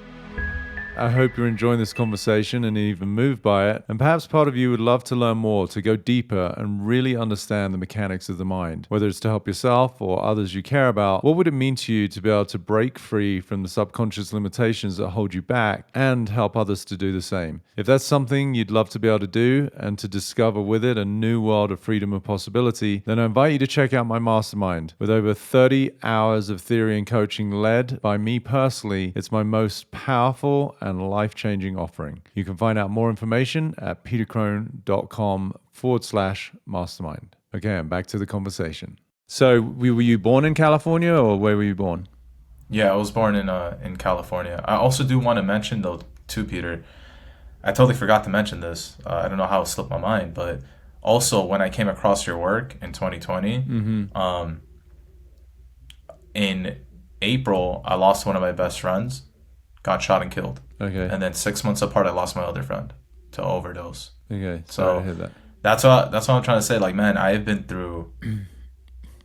I hope you're enjoying this conversation and even moved by it. And perhaps part of you would love to learn more, to go deeper and really understand the mechanics of the mind, whether it's to help yourself or others you care about. What would it mean to you to be able to break free from the subconscious limitations that hold you back and help others to do the same? If that's something you'd love to be able to do and to discover with it a new world of freedom and possibility, then I invite you to check out my mastermind. With over 30 hours of theory and coaching led by me personally, it's my most powerful and life-changing offering. You can find out more information at petercrone.com/mastermind. Okay, and back to the conversation. So, were you born in California, or where were you born? Yeah, I was born in California. I also do want to mention though too, Peter. I totally forgot to mention this. I don't know how it slipped my mind, but also when I came across your work in 2020, in April, I lost one of my best friends, got shot and killed. Okay. And then 6 months apart, I lost my other friend to overdose. Okay. Sorry to hear that. That's what I'm trying to say. Like, man, I have been through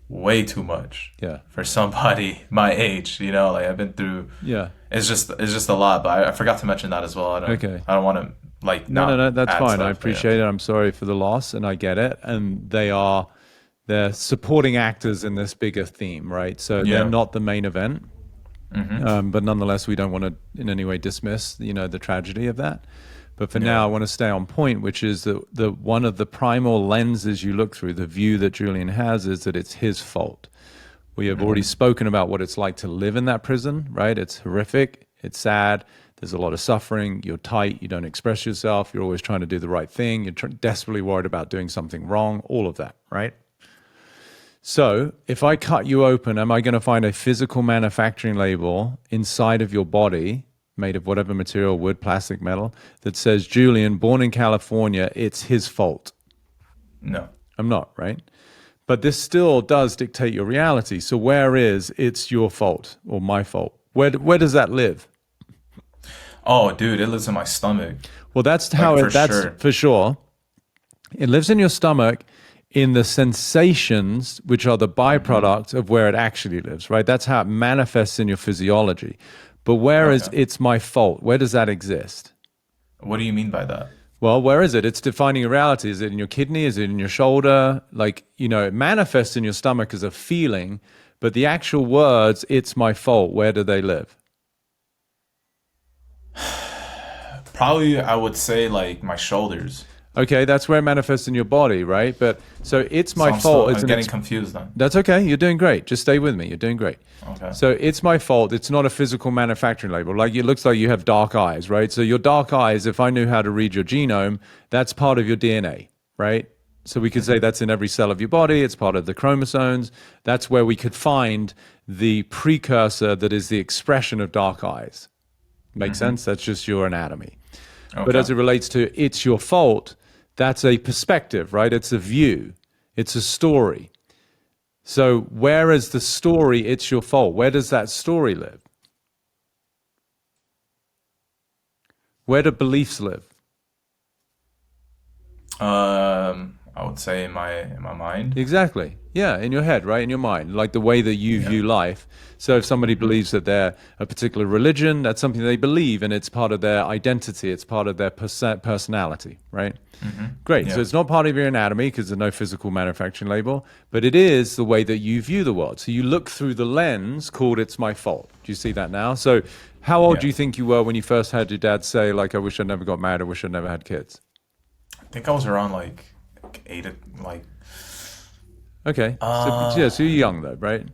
way too much. Yeah. For somebody my age, you know, like I've been through. Yeah. It's just a lot. But I forgot to mention that as well. I don't want to like. No. That's fine. Stuff, I appreciate it. I'm sorry for the loss, and I get it. And they're supporting actors in this bigger theme, right? So they're not the main event. But nonetheless, we don't want to in any way dismiss, the tragedy of that. But for now, I want to stay on point, which is that the one of the primal lenses you look through, the view that Julian has, is that it's his fault. We have already spoken about what it's like to live in that prison, right? It's horrific. It's sad. There's a lot of suffering. You're tight. You don't express yourself. You're always trying to do the right thing. You're desperately worried about doing something wrong. All of that, right? So if I cut you open, am I going to find a physical manufacturing label inside of your body made of whatever material, wood, plastic, metal, that says, Julian, born in California, it's his fault? No. I'm not, right? But this still does dictate your reality. So where is it's your fault or my fault? Where does that live? Oh, dude, it lives in my stomach. Well, that's how for sure. It lives in your stomach, in the sensations, which are the byproduct of where it actually lives, right? That's how it manifests in your physiology. But where is it's my fault? Where does that exist? What do you mean by that? Well, where is it? It's defining a reality. Is it in your kidney? Is it in your shoulder? Like, it manifests in your stomach as a feeling, but the actual words, it's my fault, where do they live? Probably, I would say, like, my shoulders. Okay, that's where it manifests in your body, right? But so it's my fault. I'm getting confused then. That's okay. You're doing great. Just stay with me. You're doing great. Okay. So it's my fault. It's not a physical manufacturing label. Like, it looks like you have dark eyes, right? So your dark eyes, if I knew how to read your genome, that's part of your DNA, right? So we could say that's in every cell of your body. It's part of the chromosomes. That's where we could find the precursor that is the expression of dark eyes. Make sense? That's just your anatomy. Okay. But as it relates to it's your fault, that's a perspective, right? It's a view. It's a story. So where is the story, it's your fault? Where does that story live? Where do beliefs live? I would say in my mind. Exactly. Yeah, in your head, right? In your mind, like the way that you view life. So if somebody believes that they're a particular religion, that's something they believe, and it's part of their identity. It's part of their personality, right? Great. Yeah. So it's not part of your anatomy because there's no physical manufacturing label, but it is the way that you view the world. So you look through the lens called "It's my fault." Do you see that now? So how old do you think you were when you first had your dad say, like, "I wish I'd never got married. I wish I'd never had kids"? I think I was around like 8, like. Okay. So you're young though, right?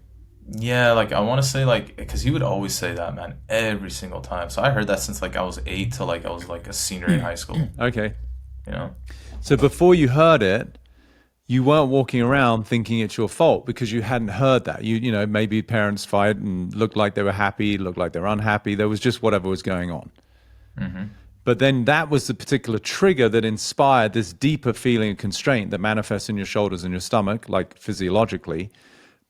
Yeah, like I want to say like because he would always say that, man, every single time. So I heard that since like I was 8 till like I was like a senior in high school. Okay. You know. So before you heard it, you weren't walking around thinking it's your fault because you hadn't heard that. You know, maybe parents fight and looked like they were happy, looked like they were unhappy. There was just whatever was going on. But then that was the particular trigger that inspired this deeper feeling of constraint that manifests in your shoulders and your stomach, like physiologically,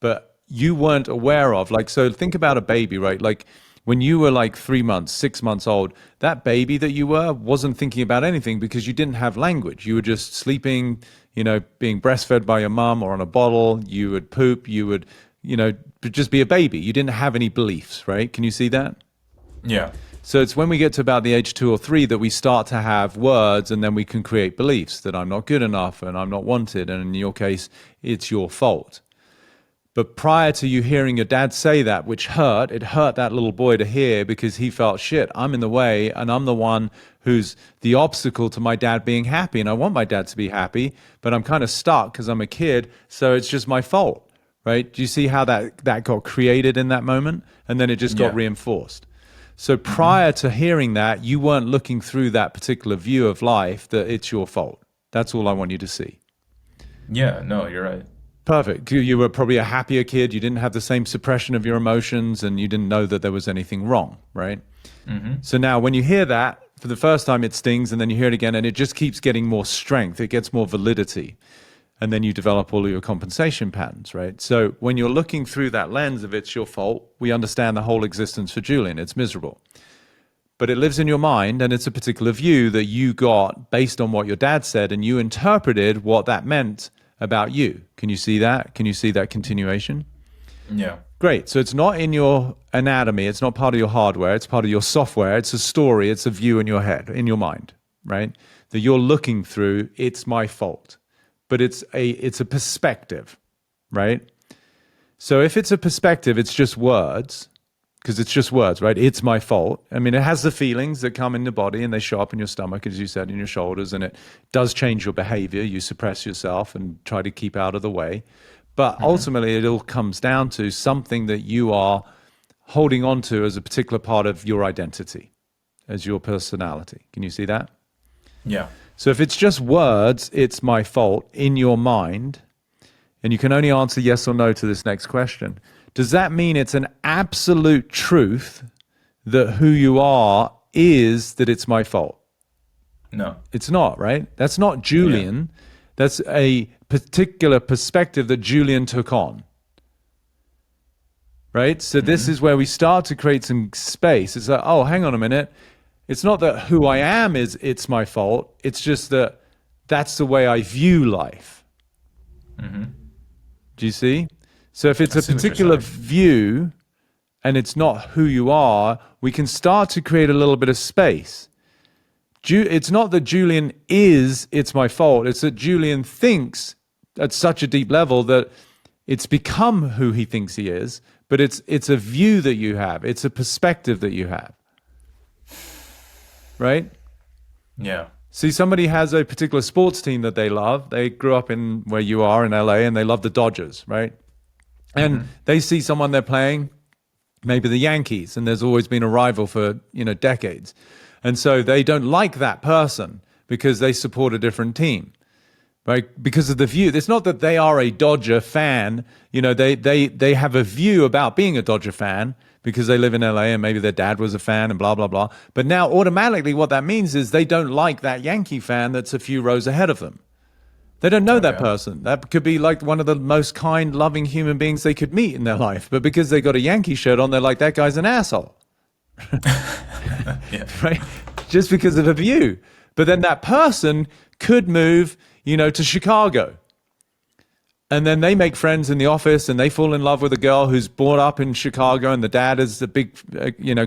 but you weren't aware of. Like, so think about a baby, right? Like when you were like 3 months, 6 months old, that baby that you were wasn't thinking about anything because you didn't have language. You were just sleeping, being breastfed by your mom or on a bottle. You would poop, you would, just be a baby. You didn't have any beliefs, right? Can you see that? Yeah. So it's when we get to about the age 2 or 3 that we start to have words, and then we can create beliefs that I'm not good enough and I'm not wanted. And in your case, it's your fault. But prior to you hearing your dad say that, which it hurt that little boy to hear because he felt, shit, I'm in the way and I'm the one who's the obstacle to my dad being happy. And I want my dad to be happy, but I'm kind of stuck because I'm a kid. So it's just my fault, right? Do you see how that got created in that moment? And then it just got reinforced. So prior to hearing that, you weren't looking through that particular view of life that it's your fault. That's all I want you to see. Yeah, no, you're right. Perfect. You were probably a happier kid. You didn't have the same suppression of your emotions, and you didn't know that there was anything wrong, right? So now when you hear that, for the first time it stings, and then you hear it again, and it just keeps getting more strength. It gets more validity. And then you develop all of your compensation patterns, right? So when you're looking through that lens of it's your fault, we understand the whole existence for Julian. It's miserable. But it lives in your mind, and it's a particular view that you got based on what your dad said, and you interpreted what that meant about you. Can you see that? Can you see that continuation? Yeah. Great. So it's not in your anatomy. It's not part of your hardware. It's part of your software. It's a story. It's a view in your head, in your mind, right? That you're looking through, it's my fault. But it's a perspective, right? So if it's a perspective, it's just words, because it's just words, right? It's my fault. I mean, it has the feelings that come in the body and they show up in your stomach, as you said, in your shoulders, and it does change your behavior. You suppress yourself and try to keep out of the way. But ultimately, it all comes down to something that you are holding on to as a particular part of your identity, as your personality. Can you see that? Yeah. So if it's just words, it's my fault in your mind, and you can only answer yes or no to this next question, does that mean it's an absolute truth that who you are is that it's my fault? No. It's not, right? That's not Julian. Yeah. That's a particular perspective that Julian took on. Right? So this is where we start to create some space. It's like, oh, hang on a minute. It's not that who I am it's my fault. It's just that that's the way I view life. Do you see? So if it's a particular view and it's not who you are, we can start to create a little bit of space. It's not that Julian it's my fault. It's that Julian thinks at such a deep level that it's become who he thinks he is, but it's a view that you have. It's a perspective that you have. Right? Yeah. See, somebody has a particular sports team that they love. They grew up in where you are in LA, and they love the Dodgers, right? And they see someone they're playing, maybe the Yankees, and there's always been a rival for, decades. And so they don't like that person because they support a different team, right? Because of the view. It's not that they are a Dodger fan. They have a view about being a Dodger fan because they live in LA and maybe their dad was a fan and blah, blah, blah. But now automatically what that means is they don't like that Yankee fan that's a few rows ahead of them. They don't know that person. That could be like one of the most kind, loving human beings they could meet in their life. But because they got a Yankee shirt on, they're like, that guy's an asshole. Right? Just because of a view. But then that person could move, to Chicago. And then they make friends in the office and they fall in love with a girl who's brought up in Chicago, and the dad is a big,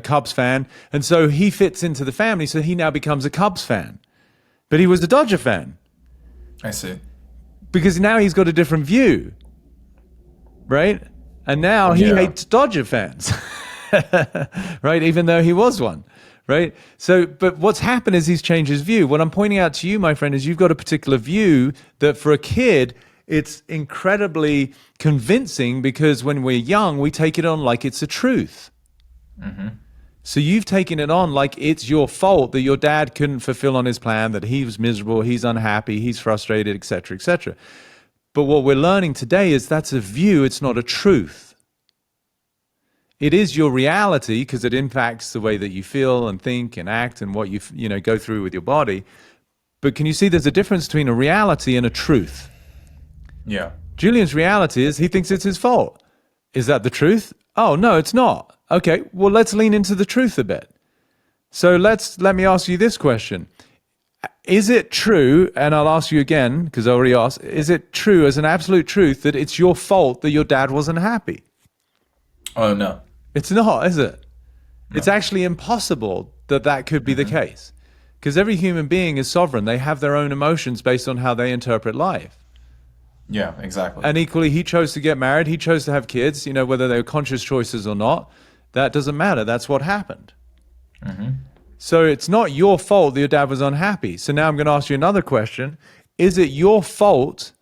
Cubs fan. And so he fits into the family. So he now becomes a Cubs fan. But he was a Dodger fan. I see. Because now he's got a different view. Right? And now he hates Dodger fans. Right? Even though he was one. Right? So, but what's happened is he's changed his view. What I'm pointing out to you, my friend, is you've got a particular view that for a kid, it's incredibly convincing because when we're young, we take it on like it's a truth. So you've taken it on like it's your fault that your dad couldn't fulfill on his plan, that he was miserable, he's unhappy, he's frustrated, etc., etc. But what we're learning today is that's a view, it's not a truth. It is your reality because it impacts the way that you feel and think and act and what go through with your body. But can you see there's a difference between a reality and a truth? Yeah. Julian's reality is he thinks it's his fault. Is that the truth? Oh, no, it's not. Okay, well, let's lean into the truth a bit. So let me ask you this question. Is it true, and I'll ask you again because I already asked, is it true as an absolute truth that it's your fault that your dad wasn't happy? Oh, no. It's not, is it? No. It's actually impossible that could be the case because every human being is sovereign. They have their own emotions based on how they interpret life. Yeah, exactly. And equally, he chose to get married. He chose to have kids, whether they were conscious choices or not. That doesn't matter. That's what happened. So it's not your fault that your dad was unhappy. So now I'm going to ask you another question. Is it your fault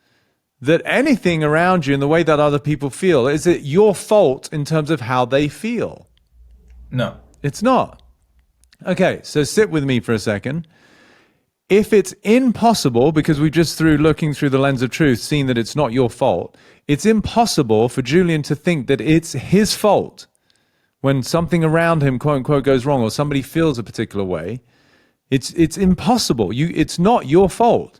that anything around you and the way that other people feel, is it your fault in terms of how they feel? No. It's not. Okay, so sit with me for a second. If it's impossible, because we just looking through the lens of truth, seen that it's not your fault, it's impossible for Julian to think that it's his fault when something around him, quote unquote, goes wrong or somebody feels a particular way. It's impossible. It's not your fault.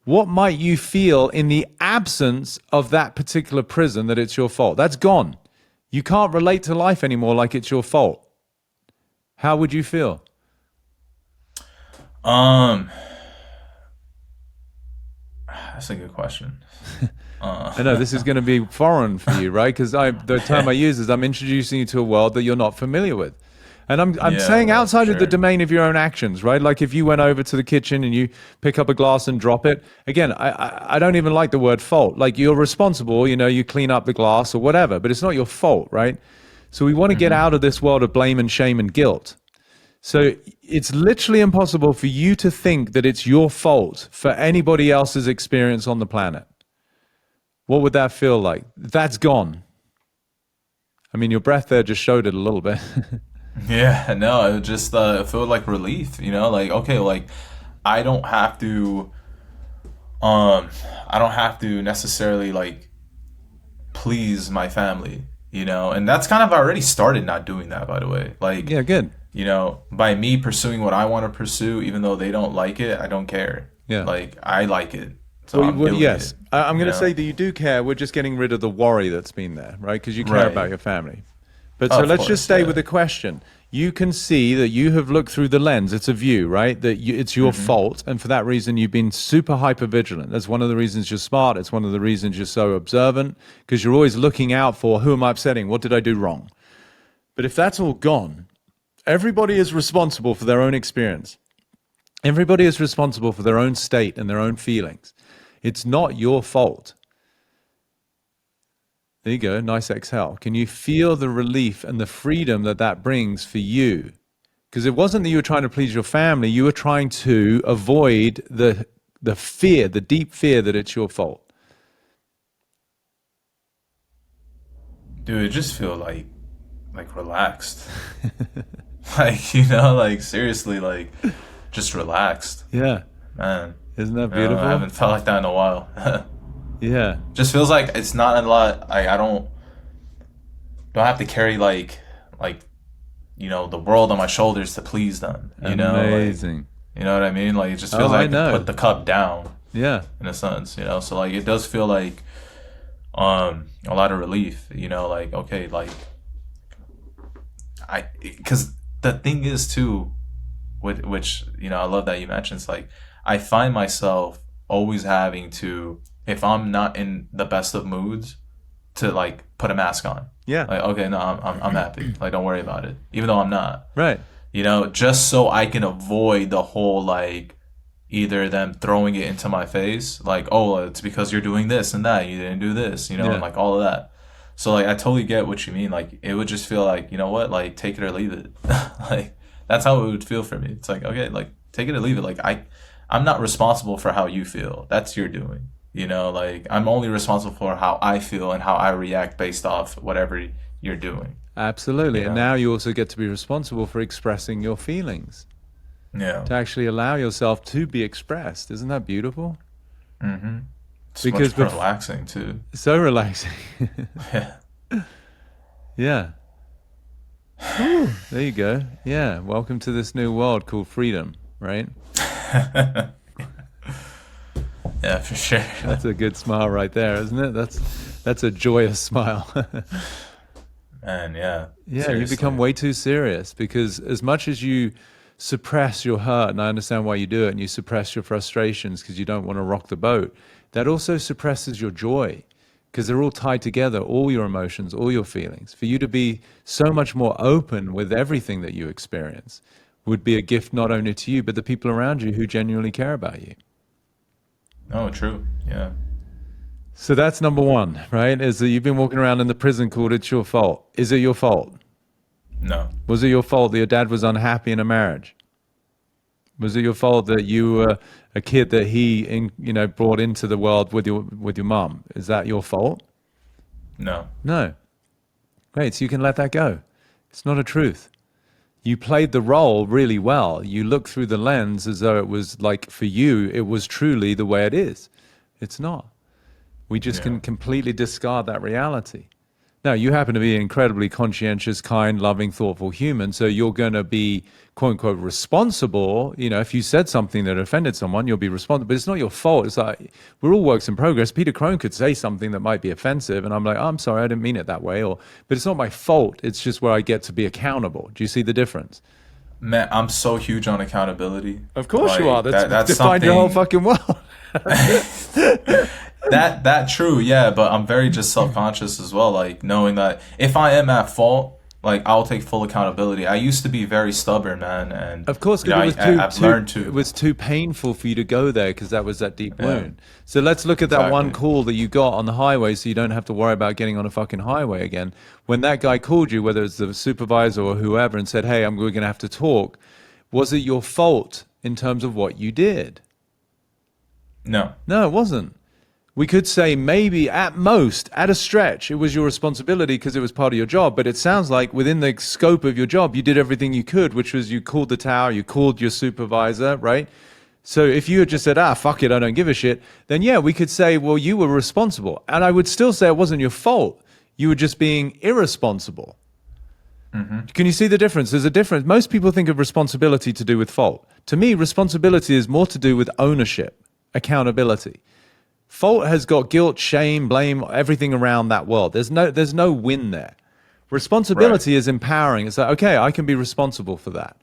What might you feel in the absence of that particular prison that it's your fault? That's gone. You can't relate to life anymore like it's your fault. How would you feel? That's a good question. I know this is going to be foreign for you, right? Because the term I use is I'm introducing you to a world that you're not familiar with. And I'm saying outside of the domain of your own actions, right? Like if you went over to the kitchen and you pick up a glass and drop it, again, I don't even like the word fault. Like you're responsible, you clean up the glass or whatever, but it's not your fault, right? So we want to get out of this world of blame and shame and guilt. So it's literally impossible for you to think that it's your fault for anybody else's experience on the planet. What would that feel like? That's gone. I mean, your breath there just showed it a little bit. Yeah, no, it just felt like relief, like, okay, like I don't have to necessarily like please my family, and that's kind of already started not doing that, by the way. Like, yeah, good. By me pursuing what I want to pursue, even though they don't like it, I don't care. Yeah. Like I like it. So I'm doing yes. it. I'm going to say that you do care. We're just getting rid of the worry that's been there, right? Because you care Right. about your family. But so Of let's course, just stay yeah. with the question. You can see that you have looked through the lens. It's a view, right? That it's your fault. And for that reason, you've been super hyper vigilant. That's one of the reasons you're smart. It's one of the reasons you're so observant, because you're always looking out for who am I upsetting? What did I do wrong? But if that's all gone, everybody is responsible for their own experience. Everybody is responsible for their own state and their own feelings. It's not your fault. There you go. Nice exhale. Can you feel the relief and the freedom that brings for you? Because it wasn't that you were trying to please your family. You were trying to avoid the fear, the deep fear that it's your fault. Dude, it just feel like relaxed. Like seriously, like just relaxed. Yeah. Man. Isn't that beautiful? I haven't felt like that in a while. Yeah. Just feels like it's not a lot. I don't have to carry like the world on my shoulders to please them. Amazing. You know what I mean? Like it just feels like I can put the cup down. Yeah. In a sense, So like it does feel like a lot of relief. Like okay, like because the thing is too, which I love that you mentioned. It's like I find myself always having to, if I'm not in the best of moods, to like put a mask on. Yeah. Like okay, no, I'm happy. Like don't worry about it, even though I'm not. Right. Just so I can avoid the whole like either them throwing it into my face, like oh it's because you're doing this and that, you didn't do this, and like all of that. So like I totally get what you mean. Like it would just feel like what, like take it or leave it. Like that's how it would feel for me. It's like okay, like take it or leave it. Like I'm not responsible for how you feel. That's your doing. Like I'm only responsible for how I feel and how I react based off whatever you're doing. Absolutely. And now you also get to be responsible for expressing your feelings. Yeah. To actually allow yourself to be expressed. Isn't that beautiful? Mm-hmm. It's Because much relaxing too. So relaxing. Yeah. Yeah. Ooh, there you go. Yeah, welcome to this new world called freedom, right? Yeah, for sure. That's a good smile right there, isn't it? That's a joyous smile. Man, yeah. Yeah, you become Seriously. way too serious because as much as you suppress your hurt, and I understand why you do it, and you suppress your frustrations because you don't want to rock the boat, that also suppresses your joy because they're all tied together, all your emotions, all your feelings. For you to be so much more open with everything that you experience would be a gift not only to you, but the people around you who genuinely care about you. Oh, true. Yeah. So that's number one, right? Is that you've been walking around in the prison called it's your fault. Is it your fault? No. Was it your fault that your dad was unhappy in a marriage? Was it your fault that you were a kid that brought into the world with your mom? Is that your fault? No. No. Great, so you can let that go. It's not a truth. You played the role really well. You look through the lens as though it was like for you, it was truly the way it is. It's not. We just Yeah. can completely discard that reality. Now, you happen to be an incredibly conscientious, kind, loving, thoughtful human, so you're going to be, quote unquote, responsible. You know, if you said something that offended someone, you'll be responsible, but it's not your fault. It's like, we're all works in progress. Peter Crone could say something that might be offensive, and I'm like, oh, I'm sorry, I didn't mean it that way. But it's not my fault. It's just where I get to be accountable. Do you see the difference? Man, I'm so huge on accountability. Of course you are. Like That's that's defined your whole something fucking world. that true, yeah, but I'm very just self-conscious as well, like knowing that if I am at fault, like I'll take full accountability. I used to be very stubborn, man, and Of course, you know, because it was I've learned it to. was too painful for you to go there because that was that deep Yeah, wound. So let's look at that one exactly. call that you got on the highway, so you don't have to worry about getting on a fucking highway again. When that guy called you, whether it's the supervisor or whoever, and said, "Hey, we're going to have to talk," was it your fault in terms of what you did? No. No, it wasn't. We could say maybe at most, at a stretch, it was your responsibility because it was part of your job. But it sounds like within the scope of your job, you did everything you could, which was you called the tower, you called your supervisor, right? So if you had just said, fuck it, I don't give a shit, then yeah, we could say, well, you were responsible. And I would still say it wasn't your fault. You were just being irresponsible. Can you see the difference? There's a difference. Most people think of responsibility to do with fault. To me, responsibility is more to do with ownership, accountability. Fault has got guilt, shame, blame, everything around that world. There's no win there. Right. Responsibility is empowering. It's like, okay, I can be responsible for that.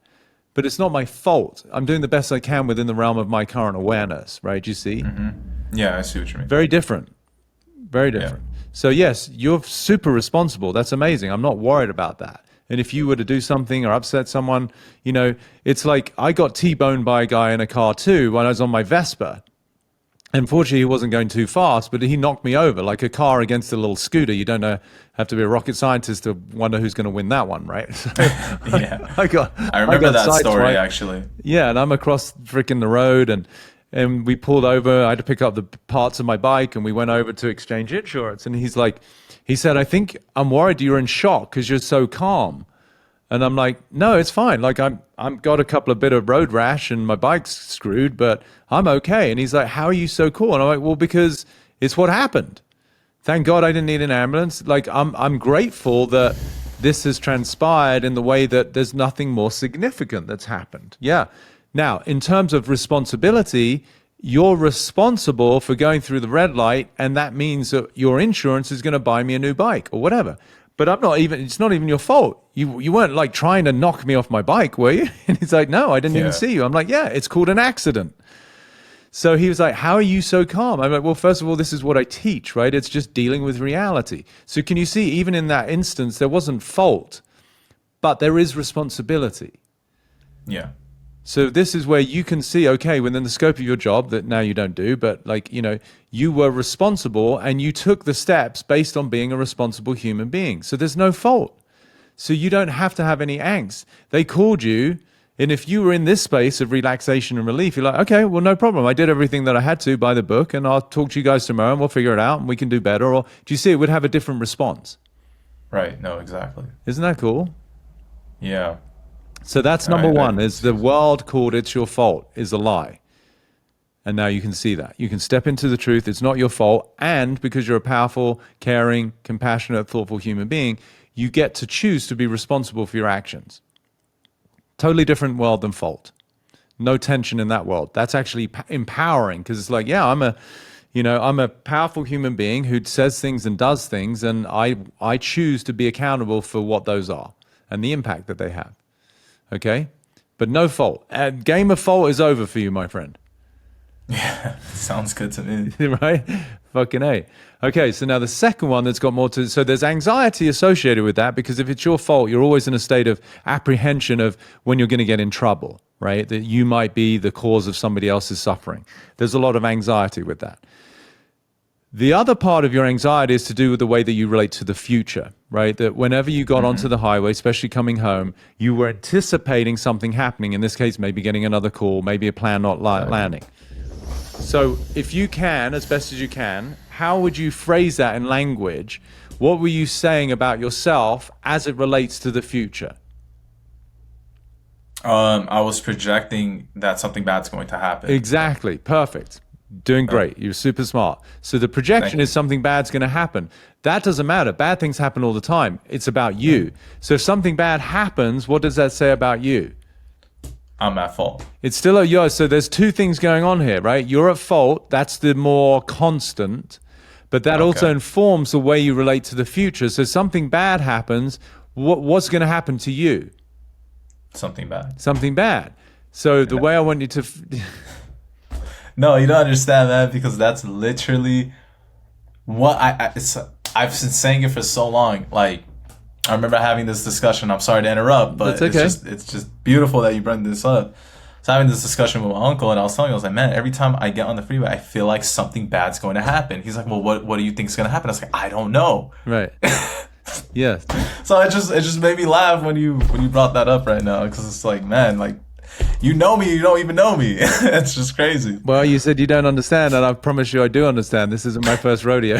But it's not my fault. I'm doing the best I can within the realm of my current awareness, right? You see? Yeah, I see what you mean. Very different. Very Yeah. different. So yes, you're super responsible. That's amazing. I'm not worried about that. And if you were to do something or upset someone, it's like I got T-boned by a guy in a car too when I was on my Vespa. Unfortunately, he wasn't going too fast, but he knocked me over like a car against a little scooter. You don't know, have to be a rocket scientist to wonder who's going to win that one, right? So Yeah. I got, I I remember got that story sideswiped. actually. Yeah, and I'm across freaking the road, and we pulled over. I had to pick up the parts of my bike, and we went over to exchange insurance. And he said, I think I'm worried you're in shock because you're so calm. And I'm like, no, it's fine. Like I'm got a couple of bit of road rash and my bike's screwed, but I'm okay. And he's like, how are you so cool? And I'm like, well, because it's what happened. Thank God I didn't need an ambulance. Like I'm grateful that this has transpired in the way that there's nothing more significant that's happened. Yeah. Now, in terms of responsibility, you're responsible for going through the red light, and that means that your insurance is going to buy me a new bike or whatever. But it's not even your fault. You weren't like trying to knock me off my bike, were you? And he's like, no, I didn't even Yeah. see you. I'm like, yeah, it's called an accident. So he was like, how are you so calm? I'm like, well, first of all, this is what I teach, right? It's just dealing with reality. So can you see, even in that instance, there wasn't fault, but there is responsibility. Yeah. So this is where you can see, okay, within the scope of your job that now you don't do, but you were responsible and you took the steps based on being a responsible human being. So there's no fault. So you don't have to have any angst. They called you, and if you were in this space of relaxation and relief, you're like, okay, well, no problem. I did everything that I had to by the book, and I'll talk to you guys tomorrow and we'll figure it out and we can do better. Or do you see it would have a different response? Right. No, exactly. Isn't that cool? Yeah. So that's number one, is the world called it's your fault is a lie. And now you can see that. You can step into the truth. It's not your fault. And because you're a powerful, caring, compassionate, thoughtful human being, you get to choose to be responsible for your actions. Totally different world than fault. No tension in that world. That's actually empowering, because it's like, yeah, I'm a powerful human being who says things and does things, and I choose to be accountable for what those are and the impact that they have. Okay? But no fault. Game of fault is over for you, my friend. Yeah, sounds good to me. Right? Fucking A. Okay, so now the second one that's got more to... So there's anxiety associated with that, because if it's your fault, you're always in a state of apprehension of when you're going to get in trouble, right? That you might be the cause of somebody else's suffering. There's a lot of anxiety with that. The other part of your anxiety is to do with the way that you relate to the future, right? That whenever you got onto the highway, especially coming home, you were anticipating something happening. In this case, maybe getting another call, maybe a plan not landing. So if you can, as best as you can, how would you phrase that in language? What were you saying about yourself as it relates to the future? I was projecting that something bad's going to happen. Exactly. Perfect. Doing great. You're super smart. So the projection is something bad's going to happen. That doesn't matter. Bad things happen all the time. It's about you. So if something bad happens, what does that say about you? I'm at fault. It's still a yo. So there's two things going on here, right? You're at fault. That's the more constant. But that also informs the way you relate to the future. So something bad happens. What's going to happen to you? Something bad. Something bad. So the way I want you to... No, you don't understand that, because that's literally what I've been saying it for so long. Like, I remember having this discussion. I'm sorry to interrupt, but okay. it's just beautiful that you bring this up. So having this discussion with my uncle, and I was telling him, I was like, man, every time I get on the freeway, I feel like something bad's going to happen. He's like, well, what do you think is going to happen? I was like, I don't know. Right. Yeah. So it just made me laugh when you brought that up right now, because it's like, man, like, you know me, you don't even know me. It's just crazy. Well, you said you don't understand, and I promise you I do understand. This isn't my first rodeo.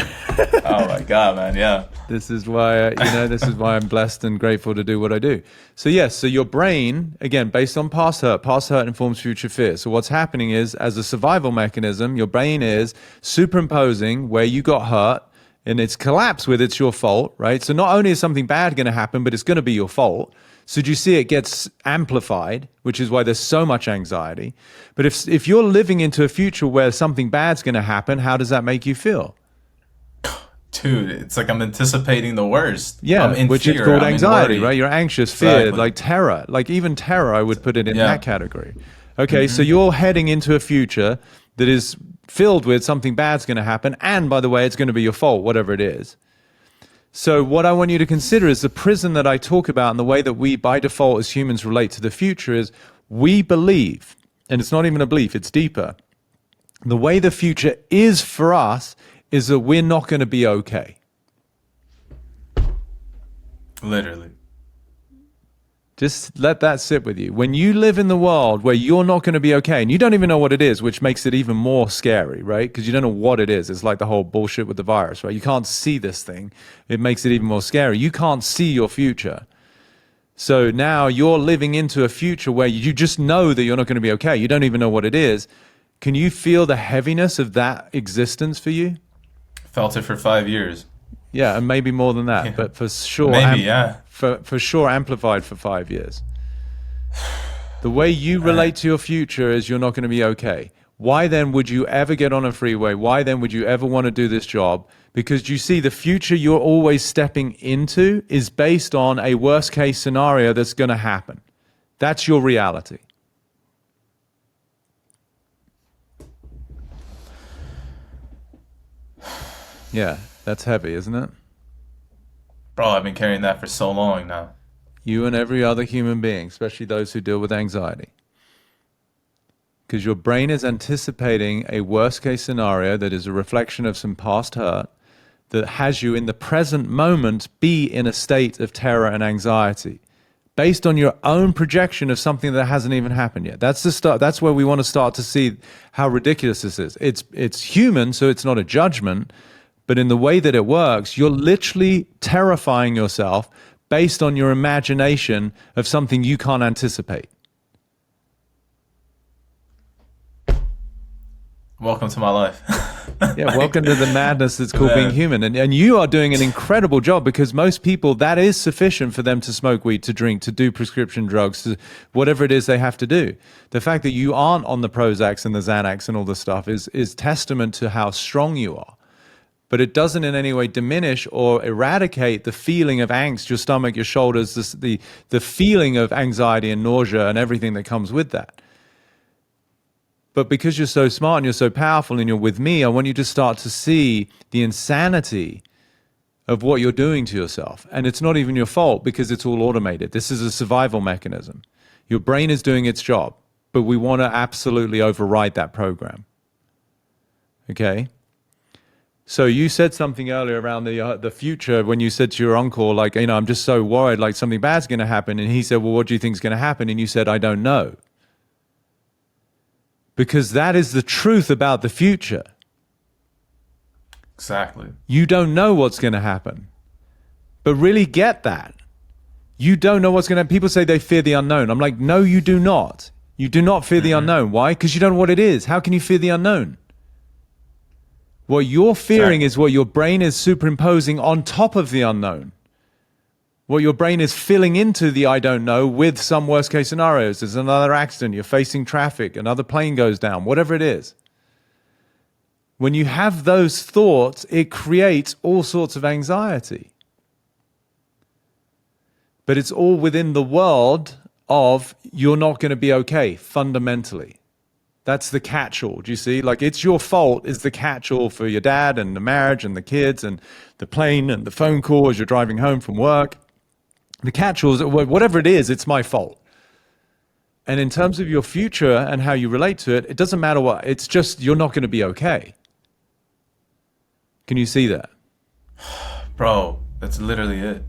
Oh my God, man, yeah. This is why, this is why I'm blessed and grateful to do what I do. So yes, so your brain, again, based on past hurt informs future fear. So what's happening is, as a survival mechanism, your brain is superimposing where you got hurt, and it's collapsed with it's your fault, right? So not only is something bad going to happen, but it's going to be your fault. So do you see it gets amplified, which is why there's so much anxiety. But if you're living into a future where something bad's going to happen, how does that make you feel? Dude, it's like I'm anticipating the worst. Yeah, I'm in which fear. is called I'm anxiety, right? You're anxious, feared, Exactly. like terror. Like even terror, I would put it in that category. Okay, so you're heading into a future that is filled with something bad's going to happen. And by the way, it's going to be your fault, whatever it is. So what I want you to consider is the prison that I talk about, and the way that we, by default, as humans relate to the future is we believe, and it's not even a belief, it's deeper. The way the future is for us is that we're not going to be okay. Literally. Just let that sit with you. When you live in the world where you're not going to be okay, and you don't even know what it is, which makes it even more scary, right? Because you don't know what it is. It's like the whole bullshit with the virus, right? You can't see this thing. It makes it even more scary. You can't see your future. So now you're living into a future where you just know that you're not going to be okay. You don't even know what it is. Can you feel the heaviness of that existence for you? Felt it for 5 years. Yeah, and maybe more than that, but for sure, Maybe, yeah. For sure, amplified for 5 years. The way you relate to your future is you're not going to be okay. Why then would you ever get on a freeway? Why then would you ever want to do this job? Because you see, the future you're always stepping into is based on a worst case scenario that's going to happen. That's your reality. Yeah, that's heavy, isn't it? Bro, I've been carrying that for so long now. You and every other human being, especially those who deal with anxiety. Because your brain is anticipating a worst case scenario that is a reflection of some past hurt that has you in the present moment be in a state of terror and anxiety based on your own projection of something that hasn't even happened yet. That's the start. That's where we want to start to see how ridiculous this is. It's human, so it's not a judgment, but in the way that it works, you're literally terrifying yourself based on your imagination of something you can't anticipate. Welcome to my life. Yeah, welcome to the madness that's called being Man. human. And you are doing an incredible job, because most people, that is sufficient for them to smoke weed, to drink, to do prescription drugs, to whatever it is they have to do. The fact that you aren't on the Prozacs and the Xanax and all this stuff is testament to how strong you are. But it doesn't in any way diminish or eradicate the feeling of angst, your stomach, your shoulders, the feeling of anxiety and nausea and everything that comes with that. But because you're so smart and you're so powerful and you're with me, I want you to start to see the insanity of what you're doing to yourself. And it's not even your fault, because it's all automated. This is a survival mechanism. Your brain is doing its job, but we want to absolutely override that program. Okay? So you said something earlier around the future, when you said to your uncle, like, I'm just so worried, like something bad's going to happen. And he said, well, what do you think is going to happen? And you said, I don't know. Because that is the truth about the future. Exactly. You don't know what's going to happen. But really get that. You don't know what's going to happen. People say they fear the unknown. I'm like, no, you do not. You do not fear the unknown. Why? Because you don't know what it is. How can you fear the unknown? What you're fearing is what your brain is superimposing on top of the unknown. What your brain is filling into the I don't know with some worst case scenarios. There's another accident, you're facing traffic, another plane goes down, whatever it is. When you have those thoughts, it creates all sorts of anxiety. But it's all within the world of you're not going to be okay, fundamentally. That's the catch-all, do you see? Like, it's your fault is the catch-all for your dad and the marriage and the kids and the plane and the phone call as you're driving home from work. The catch-all is, whatever it is, it's my fault. And in terms of your future and how you relate to it, it doesn't matter what. It's just you're not going to be okay. Can you see that? Bro, that's literally it.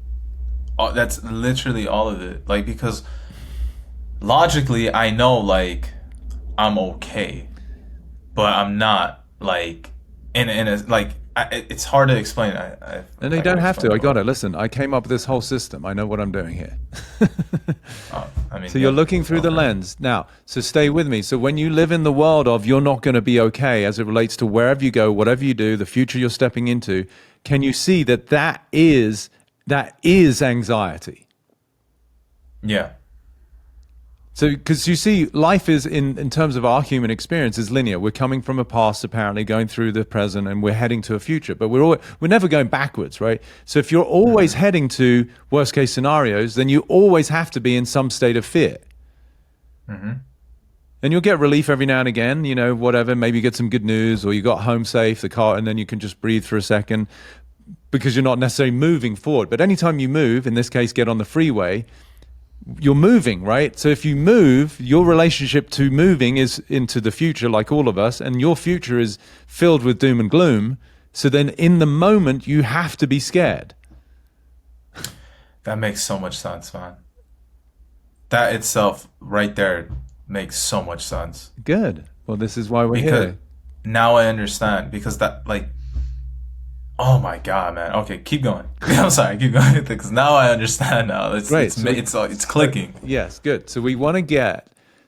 That's literally all of it. Like, because logically, I know, like, I'm okay, but I'm not, like, it's hard to explain. No, you don't have to. I got it. Listen, I came up with this whole system. I know what I'm doing here. So you're looking through the lens. Now, so stay with me. So when you live in the world of you're not going to be okay as it relates to wherever you go, whatever you do, the future you're stepping into, can you see that is anxiety? Yeah. So, because you see, life is, in terms of our human experience, is linear. We're coming from a past, apparently, going through the present, and we're heading to a future. But we're never going backwards, right? So if you're always heading to worst case scenarios, then you always have to be in some state of fear. Mm-hmm. And you'll get relief every now and again, whatever. Maybe you get some good news, or you got home safe, the car, and then you can just breathe for a second because you're not necessarily moving forward. But anytime you move, in this case, get on the freeway, you're moving, right? So if you move, your relationship to moving is into the future, like all of us, and your future is filled with doom and gloom. So then in the moment, you have to be scared. That makes so much sense, man. That itself right there makes so much sense. Good. Well, this is why we're here. Now I understand, because that, like, oh my God, man. Okay, keep going. I'm sorry, keep going, because now I understand. Now it's Great. it's clicking. Yes, good. So we want to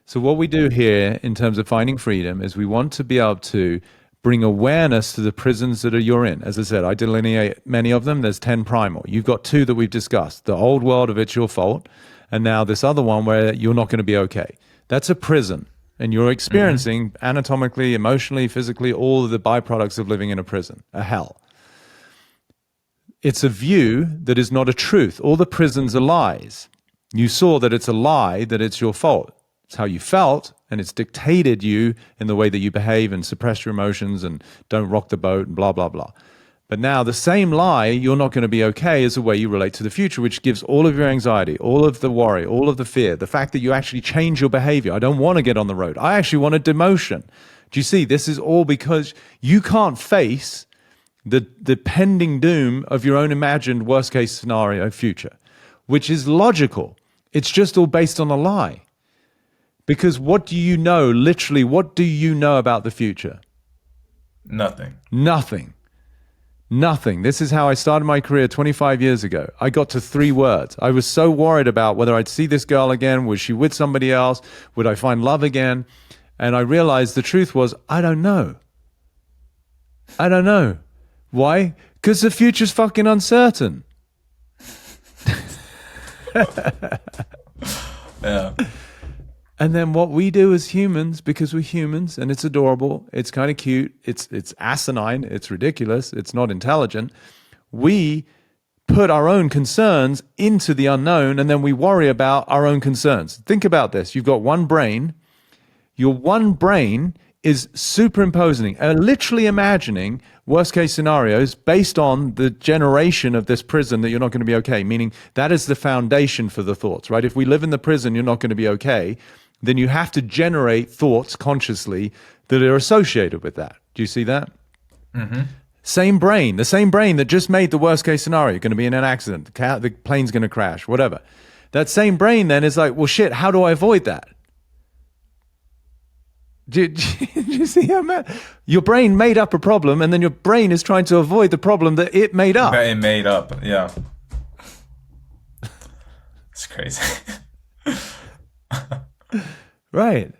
so what we do here in terms of finding freedom is we want to be able to bring awareness to the prisons that you're in. As I said, I delineate many of them. There's 10 primal. You've got 2 that we've discussed. The old world of it's your fault, and now this other one where you're not going to be okay. That's a prison. And you're experiencing anatomically, emotionally, physically, all of the byproducts of living in a prison, a hell. It's a view that is not a truth. All the prisons are lies. You saw that it's a lie, that it's your fault. It's how you felt, and it's dictated you in the way that you behave and suppress your emotions and don't rock the boat and blah, blah, blah. But now the same lie, you're not going to be okay, is the way you relate to the future, which gives all of your anxiety, all of the worry, all of the fear, the fact that you actually change your behavior. I don't want to get on the road. I actually want a demotion. Do you see? This is all because you can't face the pending doom of your own imagined worst case scenario future, which is logical. It's just all based on a lie. Because what do you know, literally, what do you know about the future? Nothing. Nothing. Nothing. This is how I started my career 25 years ago. I got to 3 words. I was so worried about whether I'd see this girl again. Was she with somebody else? Would I find love again? And I realized the truth was, I don't know. I don't know. Why? Because the future's fucking uncertain. Yeah. And then what we do as humans, because we're humans and it's adorable, it's kind of cute, it's asinine, it's ridiculous, it's not intelligent, we put our own concerns into the unknown and then we worry about our own concerns. Think about this. You've got one brain. Your one brain is superimposing, literally imagining worst case scenarios based on the generation of this prison that you're not going to be okay, meaning that is the foundation for the thoughts, right? If we live in the prison, you're not going to be okay, then you have to generate thoughts consciously that are associated with that. Do you see that? Mm-hmm. Same brain, the same brain that just made the worst case scenario. You're going to be in an accident, the plane's going to crash, whatever. That same brain then is like, well, shit, how do I avoid that? Do you see how your brain made up a problem and then your brain is trying to avoid the problem that it made up? That it made up, yeah. It's crazy. Right.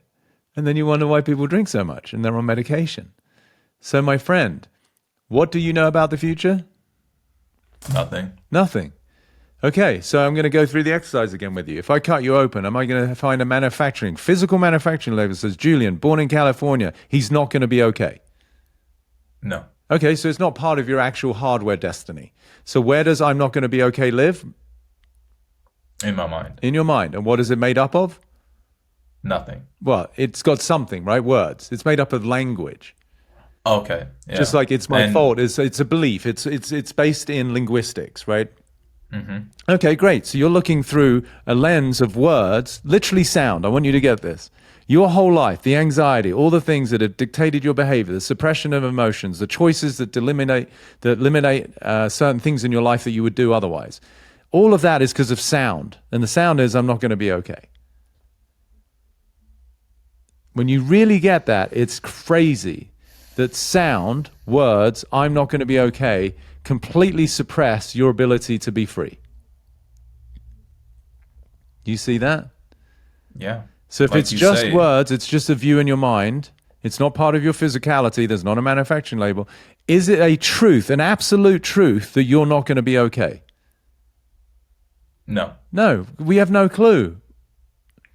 And then you wonder why people drink so much and they're on medication. So, my friend, what do you know about the future? Nothing. Nothing. Okay, so I'm going to go through the exercise again with you. If I cut you open, am I going to find a physical manufacturing label that says, Julian, born in California, he's not going to be okay? No. Okay, so it's not part of your actual hardware destiny. So where does I'm not going to be okay live? In my mind. In your mind. And what is it made up of? Nothing. Well, it's got something, right? Words. It's made up of language. Okay. Yeah. Just like it's my fault. It's a belief. It's based in linguistics, right? Mm-hmm. Okay, great. So you're looking through a lens of words, literally sound. I want you to get this. Your whole life, the anxiety, all the things that have dictated your behavior, the suppression of emotions, the choices that eliminate certain things in your life that you would do otherwise. All of that is because of sound. And the sound is, I'm not going to be okay. When you really get that, it's crazy that sound, words, I'm not going to be okay, completely suppress your ability to be free. You see that? Yeah. So if like it's just words, it's just a view in your mind, it's not part of your physicality, there's not a manufacturing label. Is it a truth, an absolute truth that you're not going to be okay? No. No, we have no clue.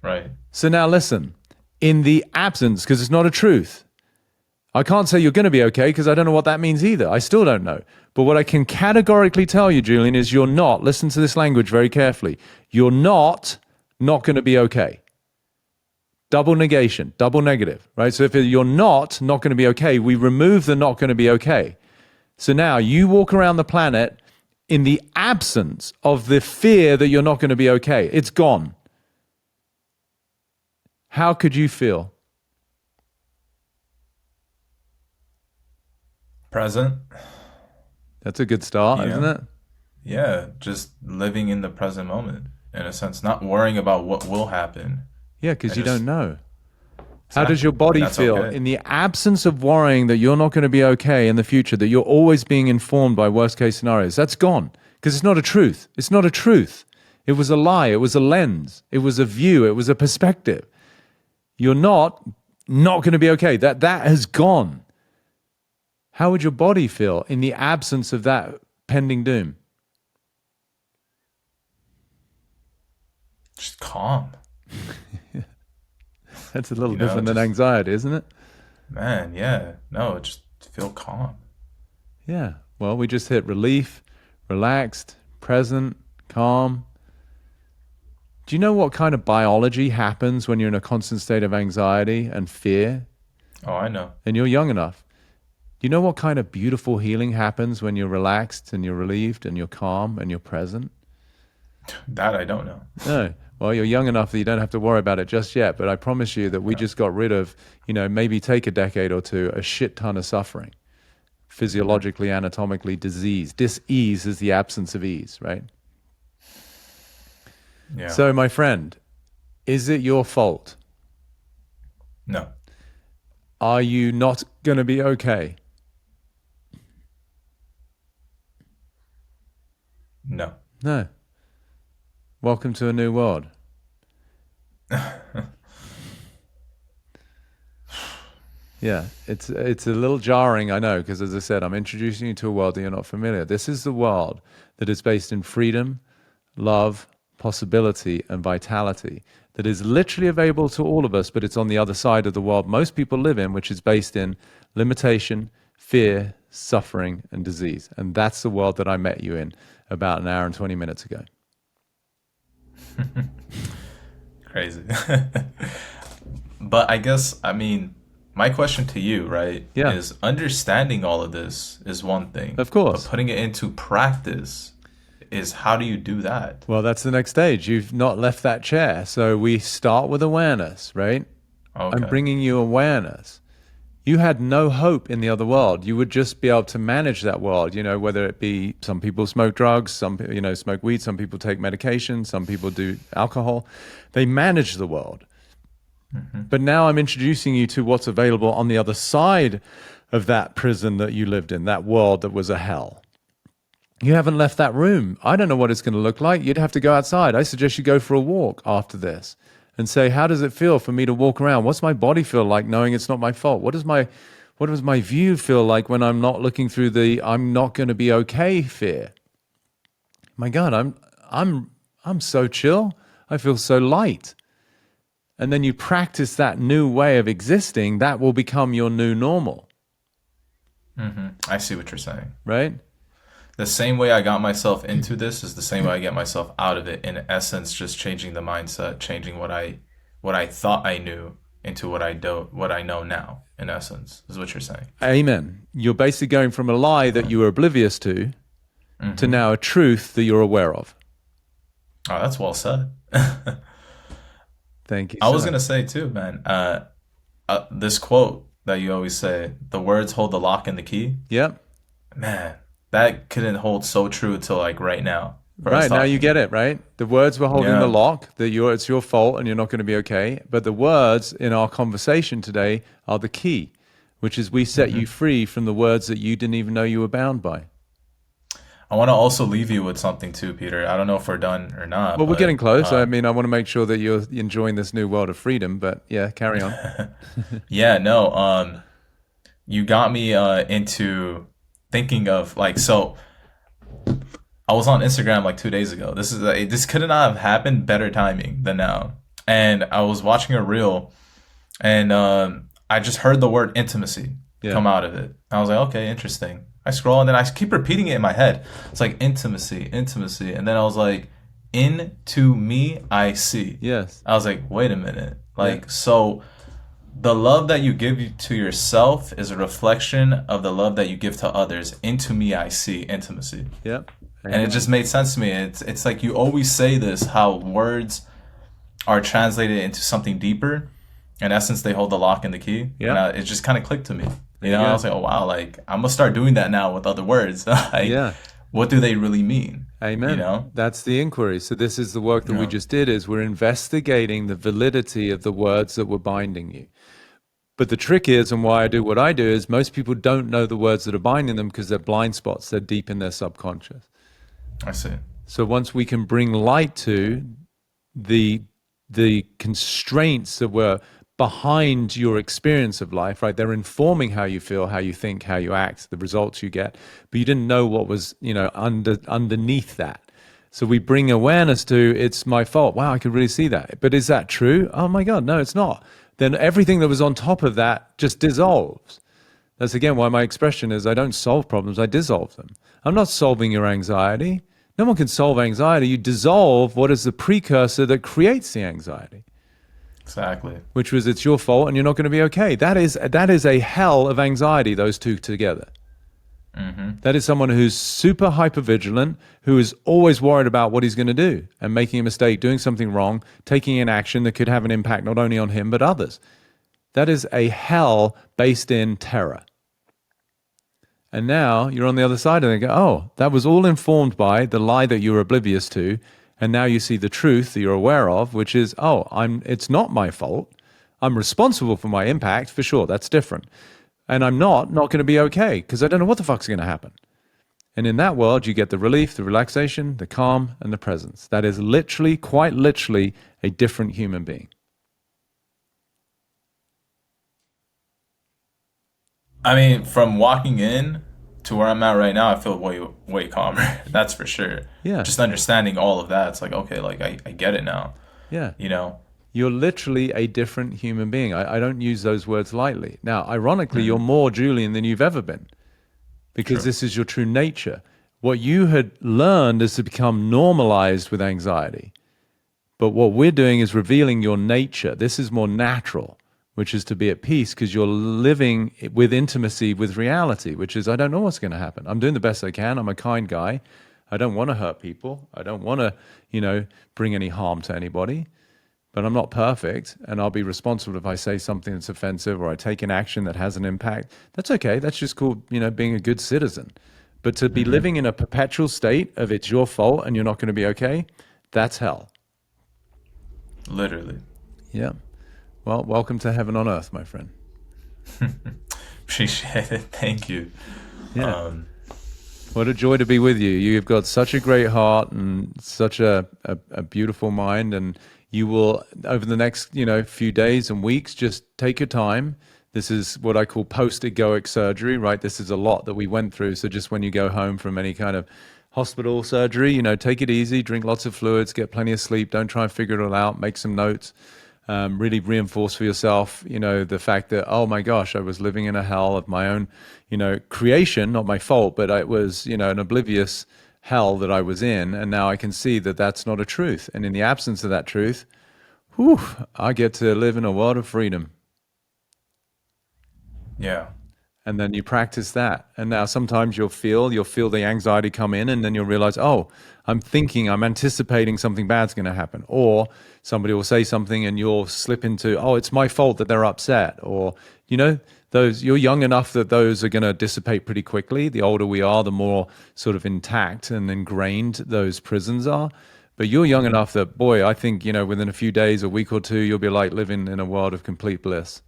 Right. So now listen, in the absence, because it's not a truth, I can't say you're going to be okay because I don't know what that means either. I still don't know. But what I can categorically tell you, Julian, is you're not, listen to this language very carefully, you're not going to be okay. Double negation, double negative, right? So if you're not going to be okay, we remove the not going to be okay. So now you walk around the planet in the absence of the fear that you're not going to be okay. It's gone. How could you feel? Present. That's a good start, isn't it? Yeah, just living in the present moment, in a sense, not worrying about what will happen. Yeah, because you don't know. How does your body feel in the absence of worrying that you're not going to be okay in the future, that you're always being informed by worst case scenarios? That's gone because it's not a truth. It's not a truth. It was a lie. It was a lens. It was a view. It was a perspective. You're not going to be okay. That has gone. How would your body feel in the absence of that pending doom? Just calm. That's a little different than anxiety, isn't it? Man, yeah. No, just feel calm. Yeah. Well, we just hit relief, relaxed, present, calm. Do you know what kind of biology happens when you're in a constant state of anxiety and fear? Oh, I know. And you're young enough. Do you know what kind of beautiful healing happens when you're relaxed and you're relieved and you're calm and you're present? That I don't know. No. Well, you're young enough that you don't have to worry about it just yet. But I promise you that we just got rid of, maybe take a decade or two, a shit ton of suffering. Physiologically, anatomically, disease. Dis-ease is the absence of ease, right? Yeah. So, my friend, is it your fault? No. Are you not going to be okay? No. No. Welcome to a new world. Yeah, it's a little jarring, I know, because as I said, I'm introducing you to a world that you're not familiar. This is the world that is based in freedom, love, possibility, and vitality. That is literally available to all of us, but it's on the other side of the world most people live in, which is based in limitation, fear, suffering, and disease. And that's the world that I met you in about an hour and 20 minutes ago. Crazy. But I guess, I mean, my question to you, right, Yeah, is understanding all of this is one thing, of but course. putting it into practice is how do you do that? Well, that's the next stage. You've not left that chair. So we start with awareness, right? I'm Okay. bringing you awareness. You had no hope in the other world. You would just be able to manage that world, whether it be some people smoke drugs, smoke weed, some people take medication, some people do alcohol. They manage the world. But now I'm introducing you to what's available on the other side of that prison that you lived in, that world that was a hell. You haven't left that room. I don't know what it's going to look like. You'd have to go outside. I suggest you go for a walk after this and say, how does it feel for me to walk around? What's my body feel like knowing it's not my fault? What does my view feel like when I'm not looking through the I'm not going to be okay fear? My God, I'm so chill. I feel so light. And then you practice that new way of existing, that will become your new normal, I see what you're saying. right? The same way I got myself into this is the same way I get myself out of it. In essence, just changing the mindset, changing what I thought I knew into what I know now. In essence, is what you're saying. Amen. You're basically going from a lie that you were oblivious to now a truth that you're aware of. Oh, that's well said. Thank you, I was sir. gonna say too, man. This quote that you always say, "The words hold the lock and the key." Yep. Man, that couldn't hold so true until like right now for us Right. Now you talking. get it, right? The words were holding the Yeah. lock, that it's your fault and you're not going to be okay. But the words in our conversation today are the key, which is we set you free from the words that you didn't even know you were bound by. I want to also leave you with something too, Peter. I don't know if we're done or not, Well, we're but getting close. I mean, I want to make sure that you're enjoying this new world of freedom, but yeah, carry on. yeah, no. You got me into thinking of like so. I was on Instagram like 2 days ago. This could not have happened better timing than now. And I was watching a reel, and I just heard the word intimacy Yeah. come out of it. I was like, okay, interesting. I scroll and then I keep repeating it in my head. It's like intimacy, intimacy, and then I was like, into me I see. Yes. I was like, wait a minute, like so. The love that you give to yourself is a reflection of the love that you give to others. Into me, I see intimacy. Yep. And it just made sense to me. It's like you always say this, how words are translated into something deeper. In essence, they hold the lock and the key. Yeah. And it just kind of clicked to me. you go. I was like, oh wow, like I'm gonna start doing that now with other words. Like, Yeah. what do they really mean? Amen. That's the inquiry. So this is the work that we Yeah. just did, is we're investigating the validity of the words that were binding you. But the trick is, and why I do what I do, is most people don't know the words that are binding them because they're blind spots. They're deep in their subconscious. I see. So once we can bring light to the constraints that were behind your experience of life, right? They're informing how you feel, how you think, how you act, the results you get, but you didn't know what was, underneath that. So we bring awareness to, it's my fault. Wow, I could really see that. But is that true? Oh my God, no, it's not. Then everything that was on top of that just dissolves. That's again why my expression is I don't solve problems, I dissolve them. I'm not solving your anxiety. No one can solve anxiety. You dissolve what is the precursor that creates the anxiety, Exactly. which was it's your fault and you're not going to be okay. That is a hell of anxiety, those two together. That is someone who's super hypervigilant, who is always worried about what he's going to do and making a mistake, doing something wrong, taking an action that could have an impact not only on him but others. That is a hell based in terror. And now you're on the other side and they go, oh, that was all informed by the lie that you were oblivious to. And now you see the truth that you're aware of, which is, it's not my fault. I'm responsible for my impact, for sure. That's different. And I'm not going to be okay because I don't know what the fuck's going to happen. And in that world, you get the relief, the relaxation, the calm, and the presence. That is literally, quite literally, a different human being. I mean, from walking in to where I'm at right now, I feel way calmer. That's for sure. Yeah, Just understanding all of that, it's like, okay, like I get it now. yeah. You know. You're literally a different human being. I don't use those words lightly. Now, ironically, you're Hmm. more Julian than you've ever been because True. this is your true nature. What you had learned is to become normalized with anxiety. But what we're doing is revealing your nature. This is more natural, which is to be at peace because you're living with intimacy with reality, which is, I don't know what's going to happen. I'm doing the best I can. I'm a kind guy. I don't want to hurt people. I don't want to, bring any harm to anybody, but I'm not perfect. And I'll be responsible if I say something that's offensive or I take an action that has an impact. That's okay. That's just called, being a good citizen. But to be Hmm. living in a perpetual state of it's your fault and you're not going to be okay, that's hell. Literally. Yeah. Well, welcome to heaven on earth, my friend. Appreciate it. Thank you. Yeah. Um, What a joy to be with you. You've got such a great heart and such a beautiful mind. And you will, over the next, few days and weeks, just take your time. This is what I call post-egoic surgery, right? This is a lot that we went through. So just when you go home from any kind of hospital surgery, take it easy, drink lots of fluids, get plenty of sleep. Don't try and figure it all out. Make some notes. Really reinforce for yourself, the fact that, oh my gosh, I was living in a hell of my own, creation, not my fault, but it was, an oblivious hell that I was in. And now I can see that that's not a truth. And in the absence of that truth, whew, I get to live in a world of freedom. yeah. And then you practice that, and now sometimes you'll feel the anxiety come in, and then you'll realize, oh, I'm anticipating something bad's going to happen, or somebody will say something and you'll slip into, oh, it's my fault that they're upset, or those, you're young enough that those are going to dissipate pretty quickly. The older we are, the more sort of intact and ingrained those prisons are. But you're young enough that, boy, I think, within a few days, a week or two, you'll be like living in a world of complete bliss.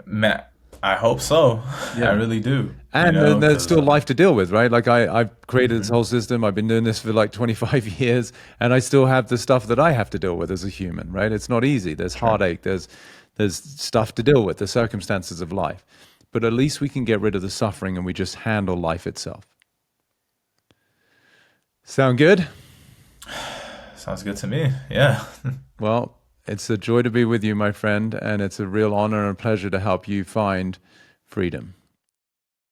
Man, I hope so. I Yeah. really do. You And then know, there's because still life to deal with, right? Like I've created this mhm. whole system. I've been doing this for like 25 years, and I still have the stuff that I have to deal with as a human, right? It's not easy. There's Sure. heartache. There's stuff to deal with. The circumstances of life, but at least we can get rid of the suffering, and we just handle life itself. Sound good? Sounds good to me. Yeah. Well, it's a joy to be with you, my friend, and it's a real honor and pleasure to help you find freedom.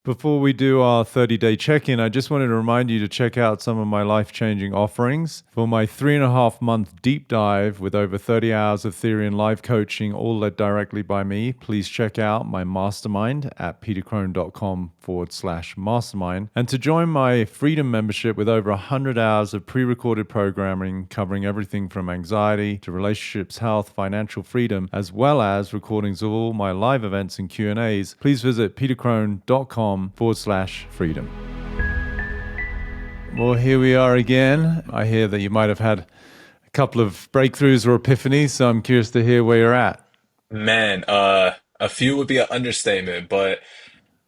Before we do our 30-day check-in, I just wanted to remind you to check out some of my life-changing offerings. For my 3.5-month deep dive with over 30 hours of theory and live coaching, all led directly by me, please check out my mastermind at petercrone.com/mastermind. And to join my freedom membership with over 100 hours of pre-recorded programming covering everything from anxiety to relationships, health, financial freedom, as well as recordings of all my live events and Q&As, please visit petercrone.com/freedom. Well, here we are again. I hear that you might have had a couple of breakthroughs or epiphanies, so I'm curious to hear where you're at. Man, a few would be an understatement, but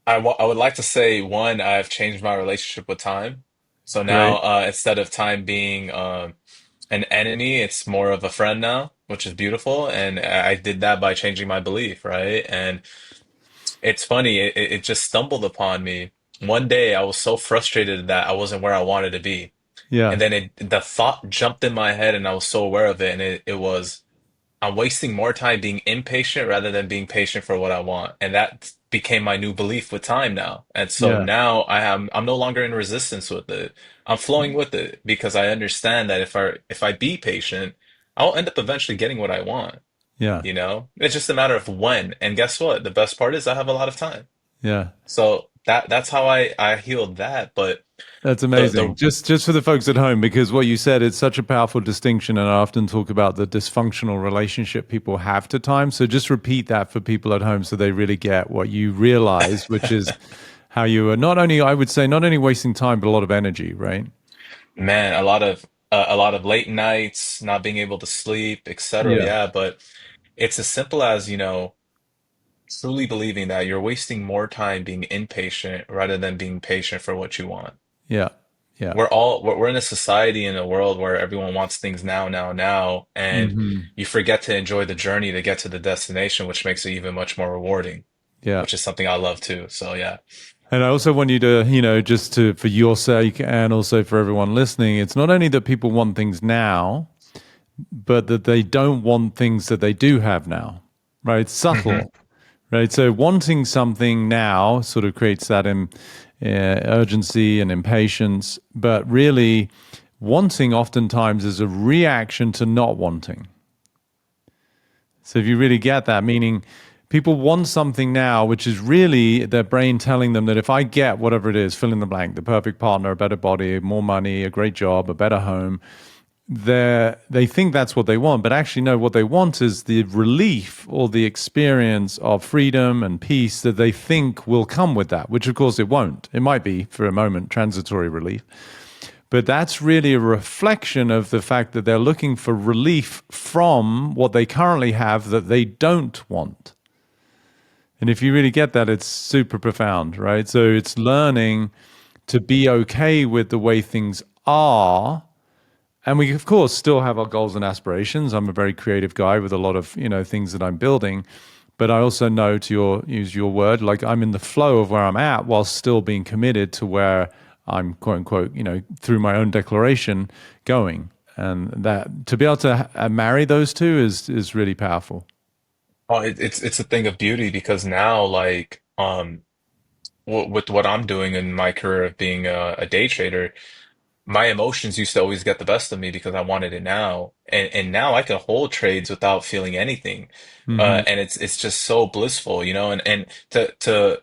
I would like to say one, I've changed my relationship with time. So now, Great. instead of time being an enemy, it's more of a friend now, which is beautiful. And I did that by changing my belief, right? And it's funny, it just stumbled upon me. One day, I was so frustrated that I wasn't where I wanted to be, Yeah. and then the thought jumped in my head, and I was so aware of it, and it was. I'm wasting more time being impatient rather than being patient for what I want. And that became my new belief with time now. And so Yeah. now I'm no longer in resistance with it. I'm flowing with it because I understand that if I be patient, I'll end up eventually getting what I want, Yeah. you know? It's just a matter of when. And guess what? The best part is I have a lot of time. Yeah. So that's how I healed that. But That's amazing. the Just for the folks at home, because what you said is such a powerful distinction, and I often talk about the dysfunctional relationship people have to time. So just repeat that for people at home so they really get what you realize, which is how you are not only, I would say, not only wasting time, but a lot of energy, right? man, a lot of late nights, not being able to sleep, etc. Yeah. Yeah, but it's as simple as, truly believing that you're wasting more time being impatient rather than being patient for what you want. Yeah. Yeah. We're in a society in a world where everyone wants things now, now, now, and Hmm. you forget to enjoy the journey to get to the destination, which makes it even much more rewarding. Yeah. which is something I love too. So yeah. And I also want you to, just to, for your sake and also for everyone listening, it's not only that people want things now, but that they don't want things that they do have now, right? It's Hmm. subtle, right? So wanting something now sort of creates that urgency and impatience, but really wanting oftentimes is a reaction to not wanting. So if you really get that, meaning people want something now, which is really their brain telling them that if I get whatever it is, fill in the blank, the perfect partner, a better body, more money, a great job, a better home, they think that's what they want, but actually no, what they want is the relief or the experience of freedom and peace that they think will come with that, which of course it won't. It might be for a moment transitory relief, but that's really a reflection of the fact that they're looking for relief from what they currently have that they don't want. And if you really get that, it's super profound, right? So it's learning to be okay with the way things are. And we, of course, still have our goals and aspirations. I'm a very creative guy with a lot of, things that I'm building. But I also know, to use your word, like I'm in the flow of where I'm at while still being committed to where I'm, quote unquote, through my own declaration going. And that to be able to marry those two is really powerful. Oh, it's a thing of beauty because now, like, with what I'm doing in my career of being a day trader, my emotions used to always get the best of me because I wanted it now, and now I can hold trades without feeling anything, Hmm. and it's just so blissful, you know. And to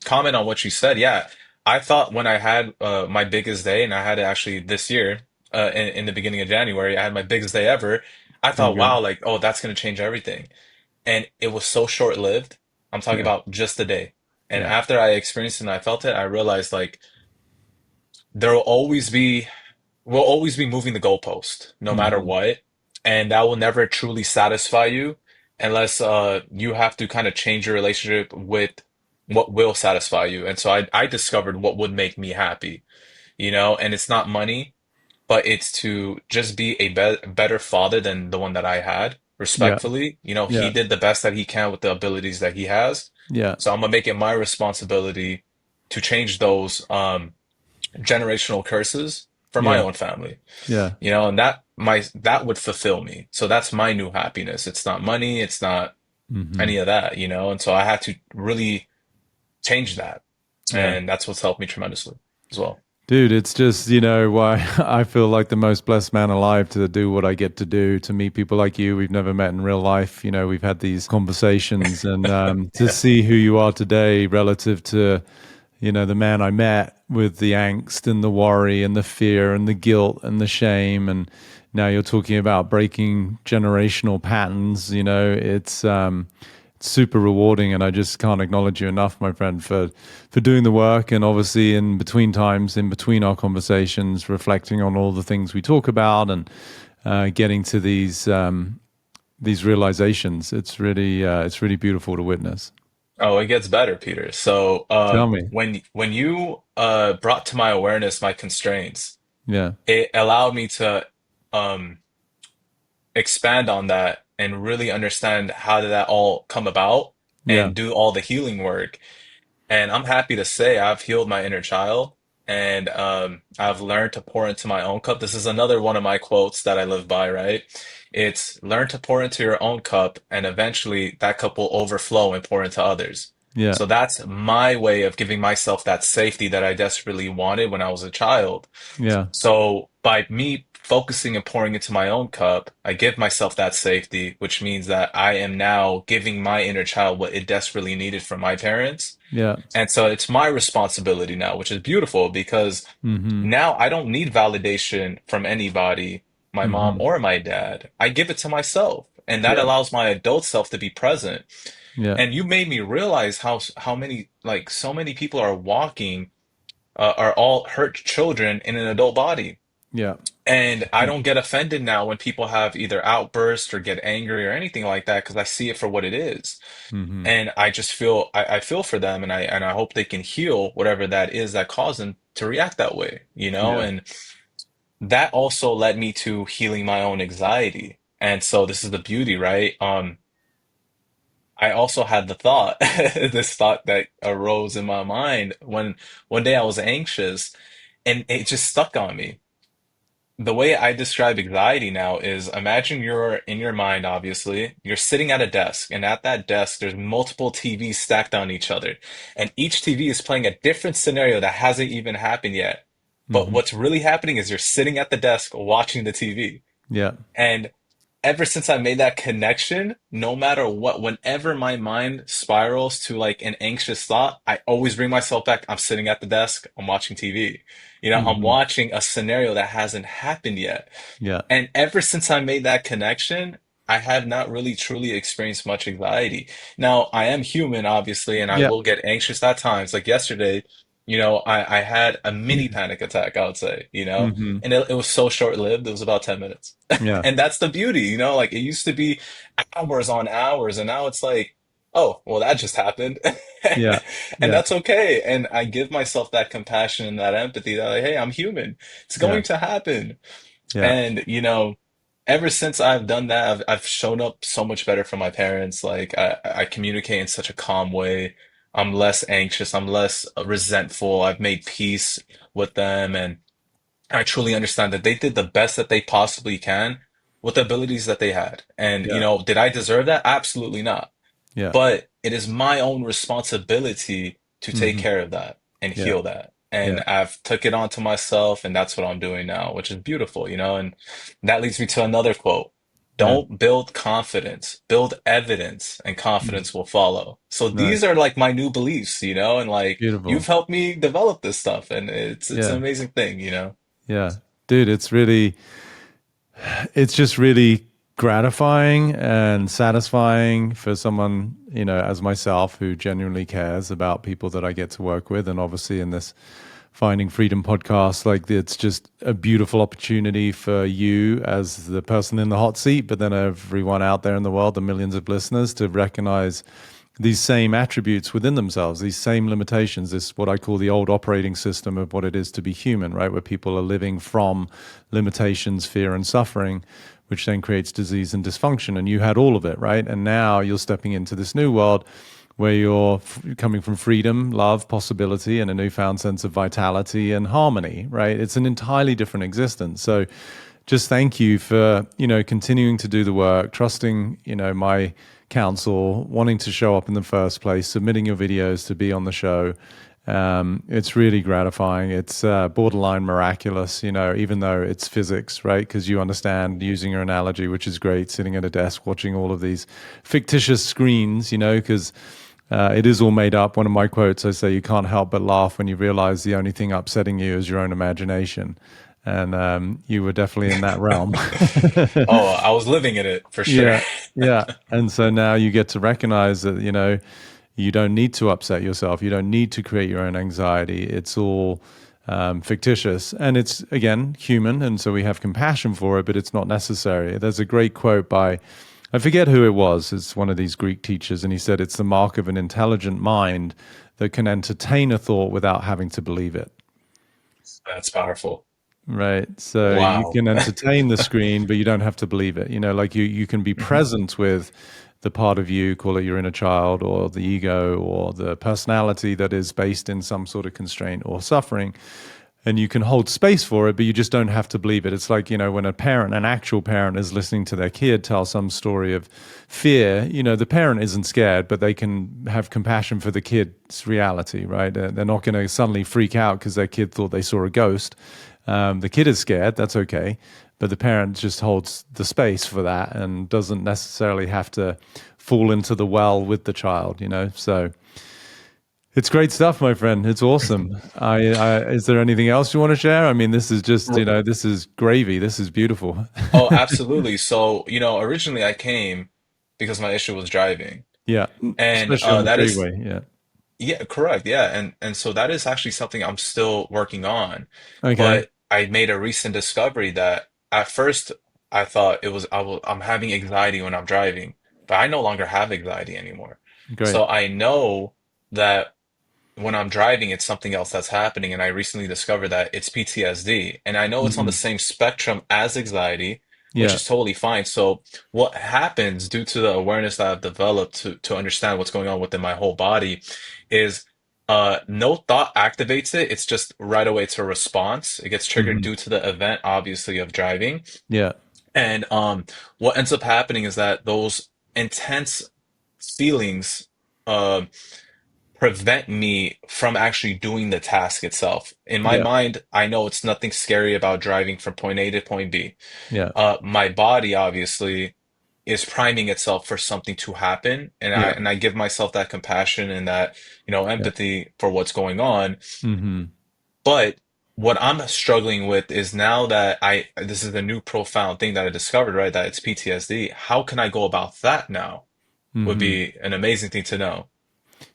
comment on what you said, yeah, I thought when I had my biggest day, and I had it actually this year, in the beginning of January, I had my biggest day ever. I thought, Okay. wow, like, oh, that's gonna change everything, and it was so short-lived. I'm talking Yeah. about just a day. And Yeah. after I experienced it and I felt it, I realized like there will always be we'll always be moving the goalpost, no matter Hmm. what, and that will never truly satisfy you unless you have to kind of change your relationship with what will satisfy you. And so I discovered what would make me happy, you know, and it's not money, but it's to just be a better father than the one that I had, Yeah. respectfully. You know, he Yeah. did the best that he can with the abilities that he has. Yeah. So I'm gonna make it my responsibility to change those generational curses for my Yeah. own family. Yeah. You know, and that would fulfill me. So that's my new happiness. It's not money, it's not Hmm. any of that, you know. And so I had to really change that. Yeah. And that's what's helped me tremendously as well. Dude, it's just, why I feel like the most blessed man alive to do what I get to do, to meet people like you. We've never met in real life. We've had these conversations and to Yeah. see who you are today relative to, the man I met with the angst and the worry and the fear and the guilt and the shame. And now you're talking about breaking generational patterns. It's super rewarding, and I just can't acknowledge you enough, my friend, for doing the work, and obviously in between times, in between our conversations, reflecting on all the things we talk about and getting to these realizations. It's really beautiful to witness. Oh, it gets better, Peter. So Tell me. when you brought to my awareness my constraints, Yeah. it allowed me to um expand on that and really understand how did that all come about Yeah. and do all the healing work. And I'm happy to say I've healed my inner child and I've learned to pour into my own cup. This is another one of my quotes that I live by, right? It's learn to pour into your own cup and eventually that cup will overflow and pour into others. Yeah. So that's my way of giving myself that safety that I desperately wanted when I was a child. Yeah. So by me focusing and pouring into my own cup, I give myself that safety, which means that I am now giving my inner child what it desperately needed from my parents. Yeah. And so it's my responsibility now, which is beautiful because Mm-hmm. now I don't need validation from anybody, my mom Mm-hmm. or my dad. I give it to myself. And that Yeah. allows my adult self to be present. Yeah. And you made me realize how many like so many people are walking are all hurt children in an adult body. Yeah. And I don't get offended now when people have either outbursts or get angry or anything like that because I see it for what it is. Mm-hmm. And I just feel I feel for them and I hope they can heal whatever that is that caused them to react that way, you know? Yeah. And that also led me to healing my own anxiety. And so this is the beauty, right? I also had the thought, this thought that arose in my mind when one day I was anxious and it just stuck on me. The way I describe anxiety now is imagine you're in your mind, obviously, you're sitting at a desk, and at that desk, there's multiple TVs stacked on each other. And each TV is playing a different scenario that hasn't even happened yet. But Hmm. what's really happening is you're sitting at the desk watching the TV. Yeah. And ever since I made that connection, no matter what, whenever my mind spirals to like an anxious thought, I always bring myself back. I'm sitting at the desk, I'm watching TV. I'm Hmm. watching a scenario that hasn't happened yet. Yeah. And ever since I made that connection, I have not really truly experienced much anxiety. Now, I am human, obviously, and I Yeah. will get anxious at times. Like yesterday, I had a mini panic attack, I would say, Hmm. and it was so short-lived. It was about 10 minutes. Yeah. And that's the beauty, like it used to be hours on hours, and now it's like, oh, well, that just happened. Yeah. And Yeah. that's okay. And I give myself that compassion and that empathy that, like, hey, I'm human. It's Yeah. going to happen. Yeah. And, ever since I've done that, I've shown up so much better for my parents. Like I communicate in such a calm way. I'm less anxious. I'm less resentful. I've made peace with them, and I truly understand that they did the best that they possibly can with the abilities that they had. And, Yeah. did I deserve that? Absolutely not. Yeah. But it is my own responsibility to take Hmm. care of that and Yeah. heal that. And Yeah. I've took it onto myself, and that's what I'm doing now, which is beautiful, and that leads me to another quote. Yeah. Don't build confidence, build evidence, and Mm. confidence will follow. So Nice. these are like my new beliefs, and like Beautiful. you've helped me develop this stuff, and it's an Yeah. amazing thing. Yeah. Dude, it's just really gratifying and satisfying for someone, as myself who genuinely cares about people that I get to work with. And obviously in this Finding Freedom podcast, like it's just a beautiful opportunity for you as the person in the hot seat, but then everyone out there in the world, the millions of listeners, to recognize these same attributes within themselves, these same limitations, this what I call the old operating system of what it is to be human, right? Where people are living from limitations, fear, and suffering, which then creates disease and dysfunction. And you had all of it, right? And now you're stepping into this new world where you're coming from freedom, love, possibility, and a newfound sense of vitality and harmony, right? It's an entirely different existence. So just thank you for, continuing to do the work, trusting, my counsel, wanting to show up in the first place, submitting your videos to be on the show. It's really gratifying. It's borderline miraculous, even though it's physics, right? Because you understand using your analogy, which is great, sitting at a desk watching all of these fictitious screens, because it is all made up. One of my quotes, I say, you can't help but laugh when you realize the only thing upsetting you is your own imagination. And you were definitely in that realm. Oh, I was living in it for sure. Yeah, yeah. And so now you get to recognize that, you don't need to upset yourself. You don't need to create your own anxiety. It's all fictitious. And it's, again, human. And so we have compassion for it, but it's not necessary. There's a great quote by, I forget who it was. It's one of these Greek teachers. And he said, it's the mark of an intelligent mind that can entertain a thought without having to believe it. That's powerful. Right. So you Wow. can entertain the screen, but you don't have to believe it. Like you can be Mhm. present with the part of you, call it your inner child or the ego or the personality that is based in some sort of constraint or suffering. And you can hold space for it, but you just don't have to believe it. It's like, when a parent, an actual parent is listening to their kid tell some story of fear, the parent isn't scared, but they can have compassion for the kid's reality, right? They're not going to suddenly freak out because their kid thought they saw a ghost. The kid is scared, that's okay. But the parent just holds the space for that and doesn't necessarily have to fall into the well with the child. So it's great stuff, my friend. It's awesome. Is there anything else you want to share? I mean, this is just, this is gravy. This is beautiful. Oh, absolutely. So, originally I came because my issue was driving. Yeah, And especially on the that is freeway. Yeah. Yeah, correct. Yeah. And so that is actually something I'm still working on. Okay. But I made a recent discovery that at first I thought I'm having anxiety when I'm driving, but I no longer have anxiety anymore. Great. So I know that when I'm driving, it's something else that's happening. And I recently discovered that it's PTSD. And I know it's on the Hmm. same spectrum as anxiety, which Yeah. is totally fine. So what happens due to the awareness that I've developed to understand what's going on within my whole body is no thought activates it. It's just right away it's a response. It gets triggered Hmm. due to the event, obviously, of driving. Yeah. And what ends up happening is that those intense feelings uh, prevent me from actually doing the task itself. In my Yeah. mind, I know it's nothing scary about driving from point A to point B. Yeah. My body obviously is priming itself for something to happen, and I Yeah. and I give myself that compassion and that, Yeah. empathy for what's going on. Hmm. But what I'm struggling with is now that this is the new profound thing that I discovered, right? That it's PTSD. How can I go about that now? Would Hmm. be an amazing thing to know.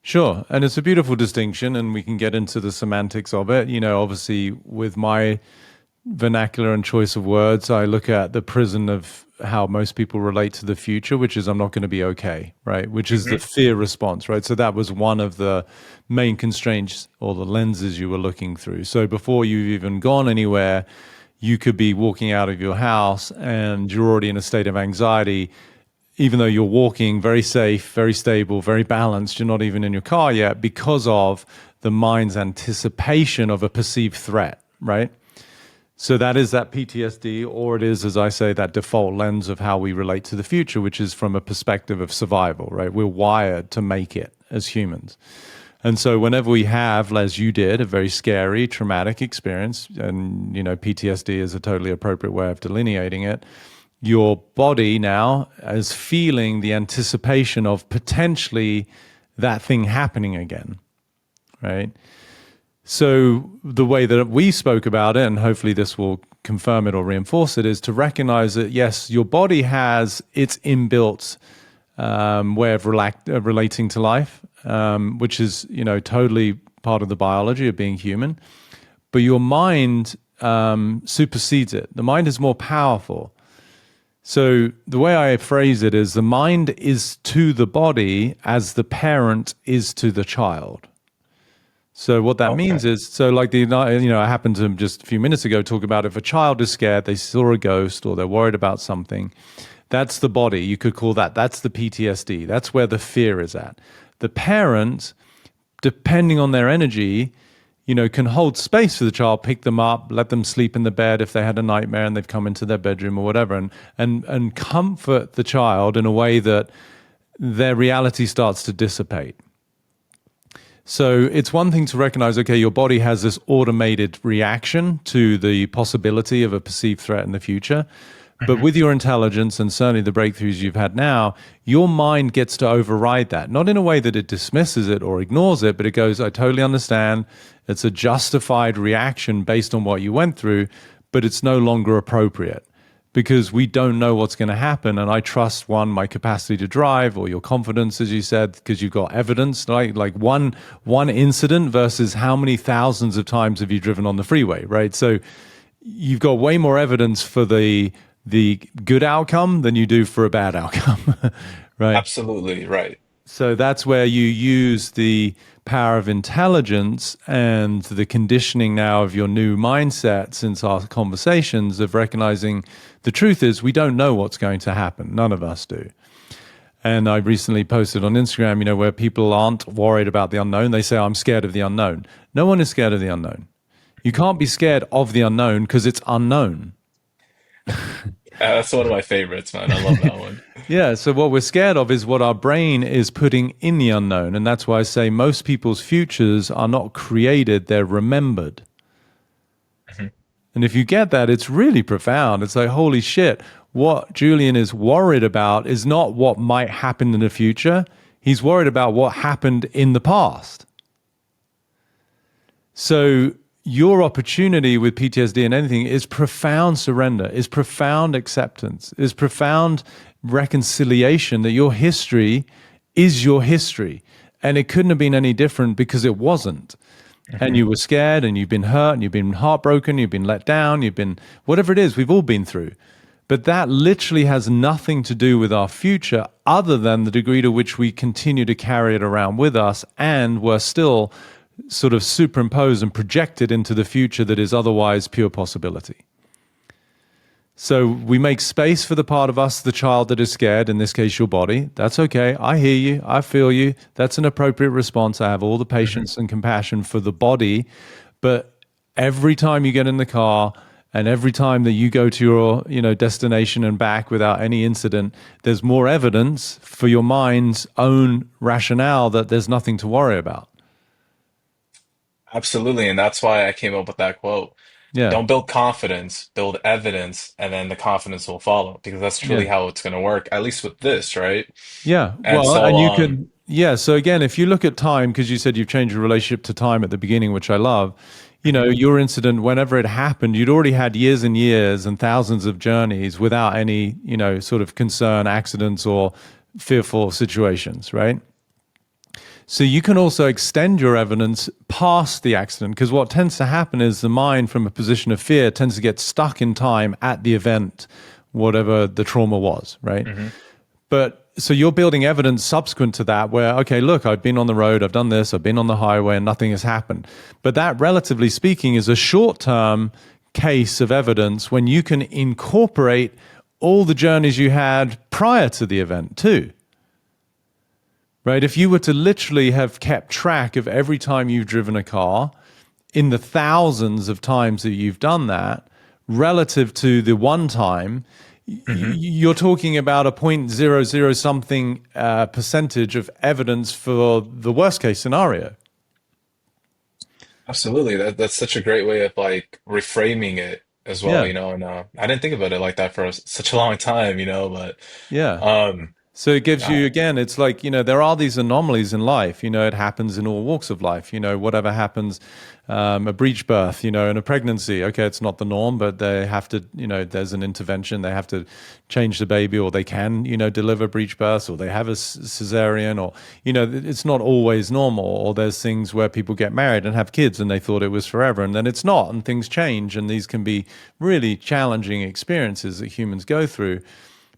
Sure. And it's a beautiful distinction, and we can get into the semantics of it. Obviously, with my vernacular and choice of words, I look at the prison of how most people relate to the future, which is I'm not going to be okay, right? Which is the Hmm. fear response, right? So that was one of the main constraints or the lenses you were looking through. So before you've even gone anywhere, you could be walking out of your house and you're already in a state of anxiety, even though you're walking very safe, very stable, very balanced. You're not even in your car yet because of the mind's anticipation of a perceived threat, right? So that is that PTSD, or it is, as I say, that default lens of how we relate to the future, which is from a perspective of survival, right? We're wired to make it as humans. And so whenever we have, as you did, a very scary, traumatic experience, and, PTSD is a totally appropriate way of delineating it, your body now is feeling the anticipation of potentially that thing happening again, right? So the way that we spoke about it, and hopefully this will confirm it or reinforce it, is to recognize that yes, your body has its inbuilt way of relating to life, which is totally part of the biology of being human. But your mind supersedes it. The mind is more powerful. So the way I phrase it is the mind is to the body as the parent is to the child. So what that Okay. means is, so like I happened to just a few minutes ago talk about if a child is scared, they saw a ghost or they're worried about something, that's the body. You could call that's the PTSD. That's where the fear is at. The parent, depending on their energy, can hold space for the child, pick them up, let them sleep in the bed if they had a nightmare and they've come into their bedroom or whatever, and comfort the child in a way that their reality starts to dissipate. So it's one thing to recognize, okay, your body has this automated reaction to the possibility of a perceived threat in the future. But Hmm. with your intelligence and certainly the breakthroughs you've had now, your mind gets to override that. Not in a way that it dismisses it or ignores it, but it goes, I totally understand. It's a justified reaction based on what you went through, but it's no longer appropriate because we don't know what's going to happen. And I trust my capacity to drive or your confidence, as you said, because you've got evidence, right? Like one incident versus how many thousands of times have you driven on the freeway, right? So you've got way more evidence for the good outcome than you do for a bad outcome, right? Absolutely right. So that's where you use the power of intelligence and the conditioning now of your new mindset since our conversations of recognizing the truth is we don't know what's going to happen. None of us do. And I recently posted on Instagram, where people aren't worried about the unknown. They say, I'm scared of the unknown. No one is scared of the unknown. You can't be scared of the unknown because it's unknown. That's one of my favorites, man. I love that one. Yeah, so what we're scared of is what our brain is putting in the unknown. And that's why I say most people's futures are not created, they're remembered. Mhm. And if you get that, it's really profound. It's like, holy shit, what Julian is worried about is not what might happen in the future. He's worried about what happened in the past. So your opportunity with PTSD and anything is profound surrender, is profound acceptance, is profound reconciliation that your history is your history. And it couldn't have been any different because it wasn't. And Mhm. you were scared and you've been hurt and you've been heartbroken, you've been let down, you've been whatever it is, we've all been through. But that literally has nothing to do with our future other than the degree to which we continue to carry it around with us and we're still sort of superimposed and projected into the future that is otherwise pure possibility. So we make space for the part of us, the child that is scared, in this case, your body. That's okay. I hear you. I feel you. That's an appropriate response. I have all the patience and compassion for the body. But every time you get in the car and every time that you go to your, destination and back without any incident, there's more evidence for your mind's own rationale that there's nothing to worry about. Absolutely. And that's why I came up with that quote. Yeah. Don't build confidence, build evidence, and then the confidence will follow because that's Yeah. truly how it's going to work, at least with this, right? Yeah. And Well, so, and you can, yeah. So again, if you look at time, because you said you've changed your relationship to time at the beginning, which I love, your incident, whenever it happened, you'd already had years and years and thousands of journeys without any, sort of concern, accidents, or fearful situations, right? So you can also extend your evidence past the accident, because what tends to happen is the mind from a position of fear tends to get stuck in time at the event, whatever the trauma was, right? mhm. But so you're building evidence subsequent to that where, okay, look, I've been on the road, I've done this, I've been on the highway and nothing has happened. But that, relatively speaking, is a short-term case of evidence when you can incorporate all the journeys you had prior to the event too. Right? If you were to literally have kept track of every time you've driven a car in the thousands of times that you've done that relative to the one time, you're talking about a 0.00 something percentage of evidence for the worst case scenario. Absolutely. That's such a great way of like reframing it as well, Yeah. and I didn't think about it like that for such a long time, but Yeah. um, So it gives I, you, again, it's like, there are these anomalies in life, it happens in all walks of life, whatever happens, a breech birth, in a pregnancy, okay, it's not the norm, but they have to, there's an intervention, they have to change the baby, or they can, deliver breech births, or they have a cesarean, or, it's not always normal, or there's things where people get married and have kids and they thought it was forever, and then it's not, and things change, and these can be really challenging experiences that humans go through.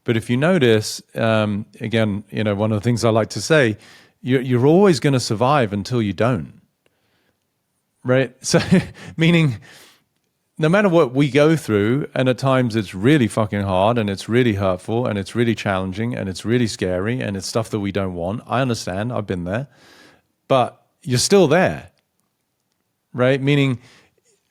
But if you notice, again, one of the things I like to say, you're always going to survive until you don't, right? So, meaning, no matter what we go through, and at times it's really fucking hard, and it's really hurtful, and it's really challenging, and it's really scary, and it's stuff that we don't want. I understand, I've been there, but you're still there, right? Meaning,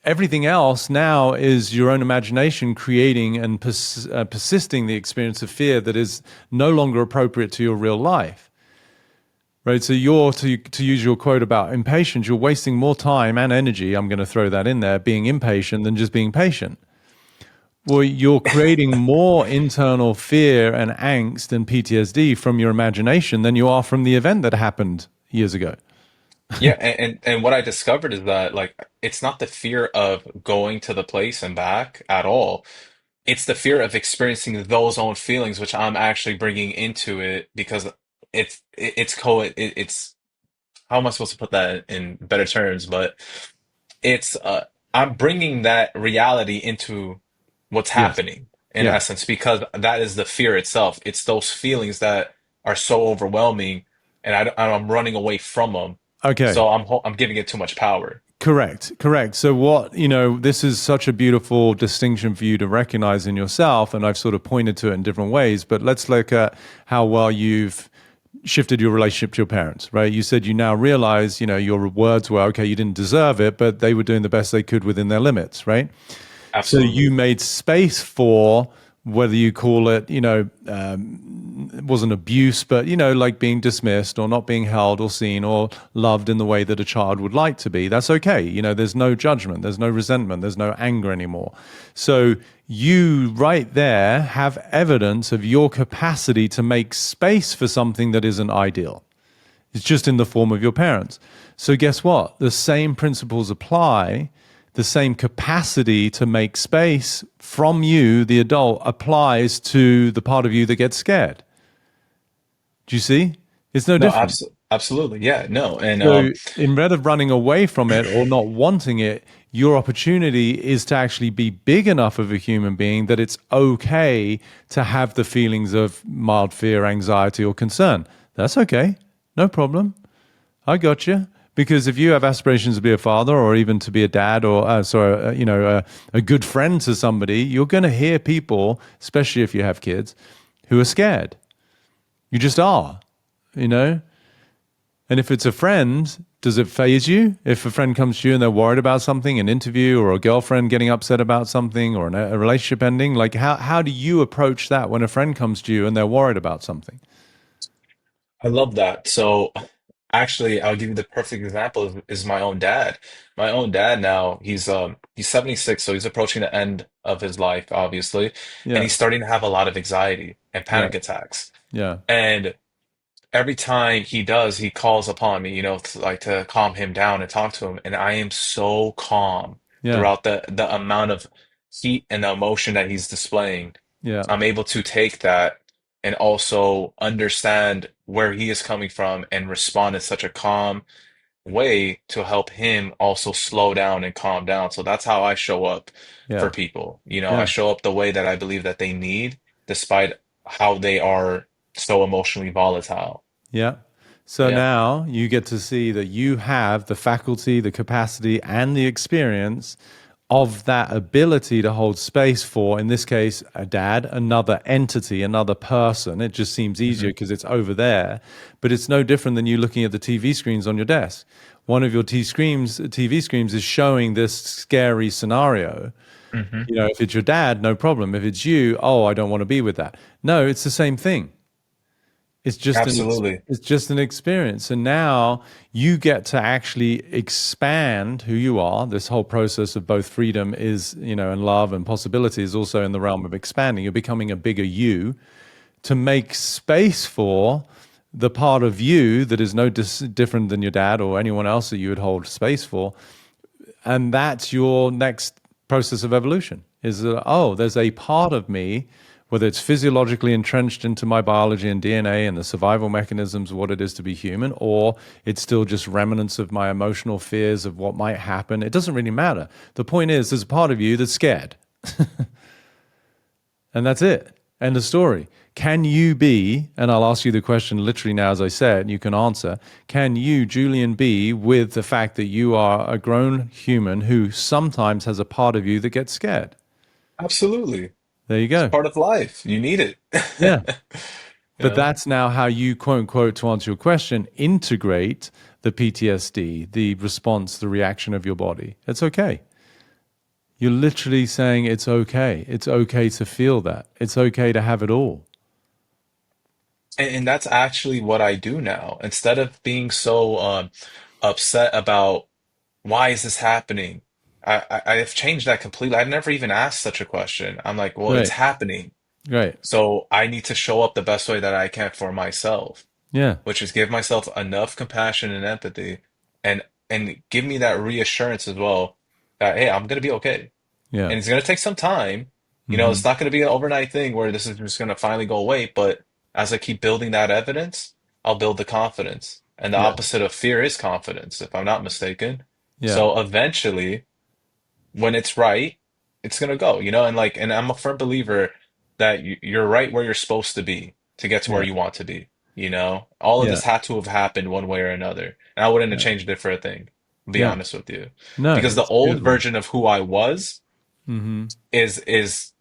everything else now is your own imagination creating and persisting the experience of fear that is no longer appropriate to your real life, right? So you're, to use your quote about impatience, you're wasting more time and energy, I'm going to throw that in there, being impatient than just being patient. Well, you're creating more internal fear and angst and PTSD from your imagination than you are from the event that happened years ago. yeah, and what I discovered is that like it's not the fear of going to the place and back at all. It's the fear of experiencing those own feelings, which I'm actually bringing into it because it's how am I supposed to put that in better terms? But it's I'm bringing that reality into what's Yes. happening in Yeah. essence because that is the fear itself. It's those feelings that are so overwhelming, and I'm running away from them. Okay. So I'm giving it too much power. Correct, correct. So what, this is such a beautiful distinction for you to recognize in yourself, and I've sort of pointed to it in different ways, but let's look at how well you've shifted your relationship to your parents, right? You said you now realize, your words were, okay, you didn't deserve it, but they were doing the best they could within their limits, right? So you Absolutely. made space for, whether you call it, it wasn't abuse, but, like being dismissed or not being held or seen or loved in the way that a child would like to be. That's okay. There's no judgment, there's no resentment, there's no anger anymore. So you right there have evidence of your capacity to make space for something that isn't ideal. It's just in the form of your parents. So guess what? The same principles apply. The same capacity to make space from you, the adult, applies to the part of you that gets scared. Do you see? It's no No, different. absolutely. Yeah, no. And So instead of running away from it or not wanting it, your opportunity is to actually be big enough of a human being that it's okay to have the feelings of mild fear, anxiety, or concern. That's okay. No problem. I got you. Because if you have aspirations to be a father or even to be a dad or, a good friend to somebody, you're going to hear people, especially if you have kids, who are scared. You just are, you know? And if it's a friend, does it faze you? If a friend comes to you and they're worried about something, an interview or a girlfriend getting upset about something or a relationship ending, like how do you approach that when a friend comes to you and they're worried about something? I love that. So actually, I'll give you the perfect example is my own dad. My own dad now, he's 76, so he's approaching the end of his life, obviously, and Yeah, he's starting to have a lot of anxiety and yeah, panic attacks. yeah, And every time he does, he calls upon me, to calm him down and talk to him. And I am so calm yeah, throughout the amount of heat and emotion that he's displaying. yeah, I'm able to take that and also understand where he is coming from and respond in such a calm way to help him also slow down and calm down. So that's how I show up for yeah, people. I yeah. show up the way that I believe that they need, despite how they are so emotionally volatile. Yeah. So Yeah. now you get to see that you have the faculty, the capacity, and the experience of that ability to hold space for, in this case, a dad, another entity, another person. It just seems easier Hmm. because it's over there. But it's no different than you looking at the TV screens on your desk. One of your TV screens is showing this scary scenario. Hmm. If it's your dad, no problem. If it's you, oh, I don't want to be with that. No, it's the same thing. Absolutely. It's just an experience, and now you get to actually expand who you are. This whole process of both freedom is, and love and possibility is also in the realm of expanding. You're becoming a bigger you to make space for the part of you that is no different than your dad or anyone else that you would hold space for, and that's your next process of evolution is that, oh, there's a part of me, whether it's physiologically entrenched into my biology and DNA and the survival mechanisms of what it is to be human, or it's still just remnants of my emotional fears of what might happen. It doesn't really matter. The point is there's a part of you that's scared, and that's it. End of story. Can you be, and I'll ask you the question literally now as I said, and you can answer, can you, Julian, be with the fact that you are a grown human who sometimes has a part of you that gets scared? Absolutely. There you It's go. part of life. You need it. Yeah. You But know? that's now how you, quote unquote, to answer your question, integrate the PTSD, the response, the reaction of your body. It's okay. You're literally saying it's okay. It's okay to feel that. It's okay to have it all. And that's actually what I do now. Instead of being so upset about why is this happening, I've changed that completely. I've never even asked such a question. I'm like, well, it's Great. happening. Great. So I need to show up the best way that I can for myself, Yeah. which is give myself enough compassion and empathy and give me that reassurance as well that, hey, I'm gonna be okay. Yeah. And it's going to take some time. Hmm. It's not going to be an overnight thing where this is just going to finally go away. But as I keep building that evidence, I'll build the confidence. And the Yeah. opposite of fear is confidence, if I'm not mistaken. Yeah. So eventually, when it's right, it's going to go, and I'm a firm believer that you're right where you're supposed to be to get to where Yeah. you want to be. All of Yeah. this had to have happened one way or another. And I wouldn't have Yeah. changed it for a thing, to be Yeah. honest with you. No, Because the it's old beautiful. version of who I was Hmm. is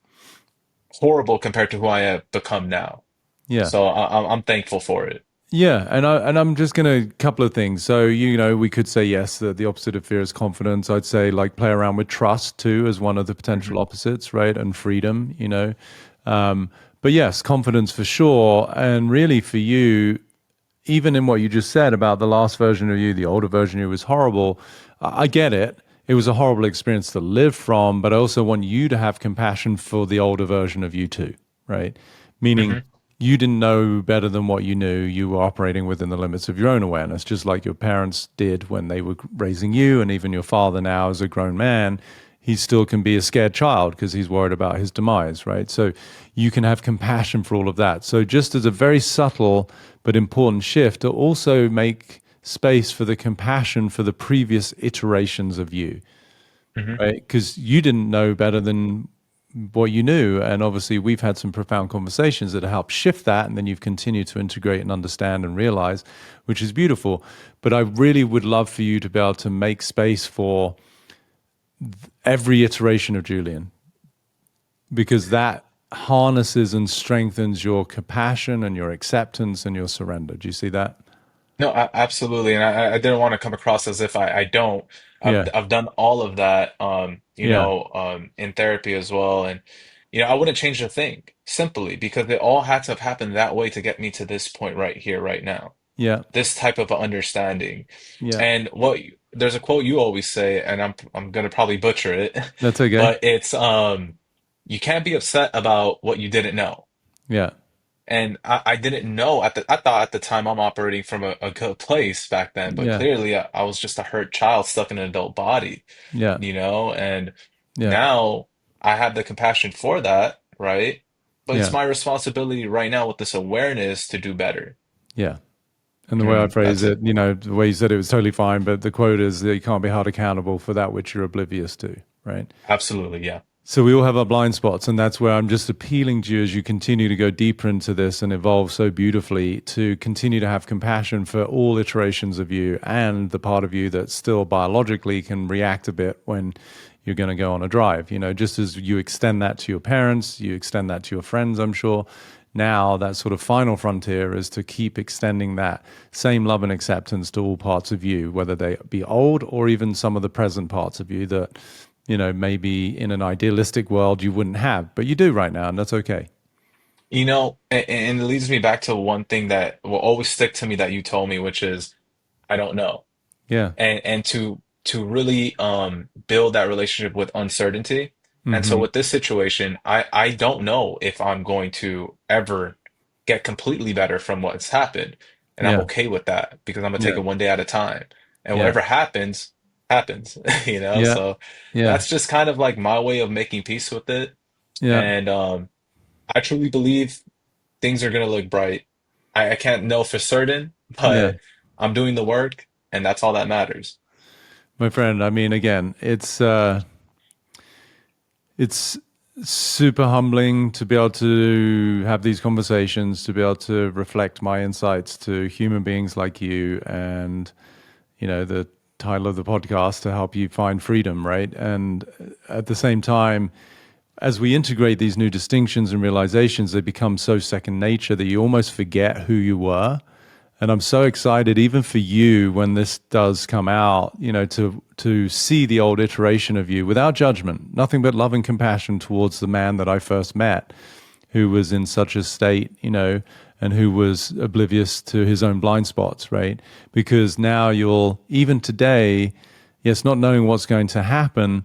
horrible compared to who I have become now. Yeah. So I'm thankful for it. Yeah, and I'm just gonna couple of things. So we could say yes, that the opposite of fear is confidence. I'd say like play around with trust too as one of the potential Hmm. opposites, right? And freedom, Um, but yes, confidence for sure. And really for you, even in what you just said about the last version of you, the older version of you was horrible. I get it. It was a horrible experience to live from, but I also want you to have compassion for the older version of you too, right? Meaning Hmm. you didn't know better than what you knew. You were operating within the limits of your own awareness, just like your parents did when they were raising you, and even your father now as a grown man. He still can be a scared child because he's worried about his demise, right? So you can have compassion for all of that. So just as a very subtle but important shift to also make space for the compassion for the previous iterations of you, Hmm. right? Because you didn't know better than what you knew. And obviously, we've had some profound conversations that help shift that. And then you've continued to integrate and understand and realize, which is beautiful. But I really would love for you to be able to make space for every iteration of Julian, because that harnesses and strengthens your compassion and your acceptance and your surrender. Do you see that? No, absolutely. And I didn't want to come across as if I don't. Yeah. I've done all of that, Yeah. in therapy as well. And, I wouldn't change a thing simply because it all had to have happened that way to get me to this point right here, right now. Yeah. This type of understanding. Yeah. And there's a quote you always say, and I'm gonna probably butcher it, That's okay. but it's you can't be upset about what you didn't know. Yeah. And I didn't know I thought at the time I'm operating from a good place back then, but Yeah. clearly I was just a hurt child stuck in an adult body, Yeah. and Yeah. now I have the compassion for that, right? But it's Yeah. my responsibility right now with this awareness to do better. Yeah. And the way I phrase That's it, it. the way you said it was totally fine, but the quote is that you can't be held accountable for that which you're oblivious to, right? Absolutely, yeah. So we all have our blind spots, and that's where I'm just appealing to you as you continue to go deeper into this and evolve so beautifully to continue to have compassion for all iterations of you and the part of you that still biologically can react a bit when you're going to go on a drive. Just as you extend that to your parents, you extend that to your friends, I'm sure. Now, that sort of final frontier is to keep extending that same love and acceptance to all parts of you, whether they be old or even some of the present parts of you that, maybe in an idealistic world you wouldn't have, but you do right now, and that's okay. And it leads me back to one thing that will always stick to me that you told me, which is I don't know. Yeah. And to really build that relationship with uncertainty. And so Mm-hmm. with this situation, I don't know if I'm going to ever get completely better from what's happened. And I'm Yeah. okay with that because I'm gonna take Yeah. it one day at a time. And Yeah. whatever happens, happens, Yeah. So Yeah. that's just kind of like my way of making peace with it. Yeah. And I truly believe things are gonna look bright. I can't know for certain, Yeah. but I'm doing the work, and that's all that matters. My friend, I mean, again, it's super humbling to be able to have these conversations, to be able to reflect my insights to human beings like you, and the title of the podcast to help you find freedom, right? And at the same time, as we integrate these new distinctions and realizations, they become so second nature that you almost forget who you were. And I'm so excited, even for you, when this does come out, to see the old iteration of you without judgment, nothing but love and compassion towards the man that I first met, who was in such a state, and who was oblivious to his own blind spots, right? Because now even today, yes, not knowing what's going to happen,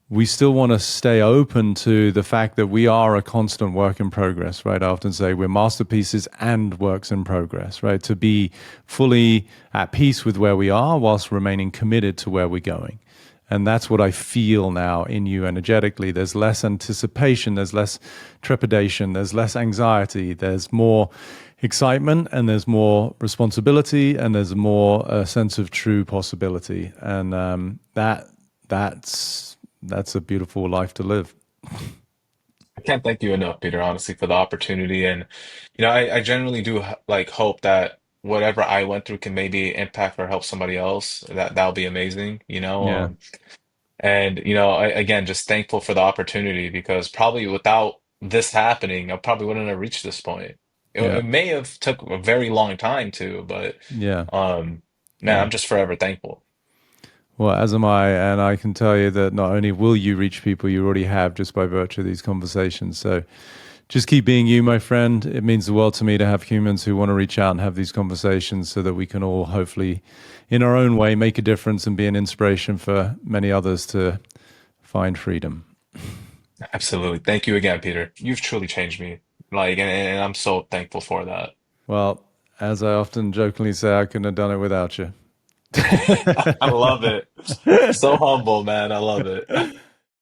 we still want to stay open to the fact that we are a constant work in progress, right? I often say we're masterpieces and works in progress, right? To be fully at peace with where we are whilst remaining committed to where we're going. And that's what I feel now in you energetically. There's less anticipation, there's less trepidation, there's less anxiety, there's more excitement, and there's more responsibility, and there's more a sense of true possibility. And that's a beautiful life to live. I can't thank you enough, Peter, honestly, for the opportunity. And, I generally do like hope that whatever I went through can maybe impact or help somebody else. That'll be amazing, Yeah, And, again, just thankful for the opportunity because probably without this happening, I probably wouldn't have reached this point. yeah, It may have took a very long time to, but, yeah, um, man, yeah. I'm just forever thankful. Well, as am I, and I can tell you that not only will you reach people, you already have just by virtue of these conversations. So just keep being you, my friend. It means the world to me to have humans who want to reach out and have these conversations so that we can all hopefully, in our own way, make a difference and be an inspiration for many others to find freedom. Absolutely. Thank you again, Peter. You've truly changed me. And I'm so thankful for that. Well, as I often jokingly say, I couldn't have done it without you. I love it. So humble, man. I love it.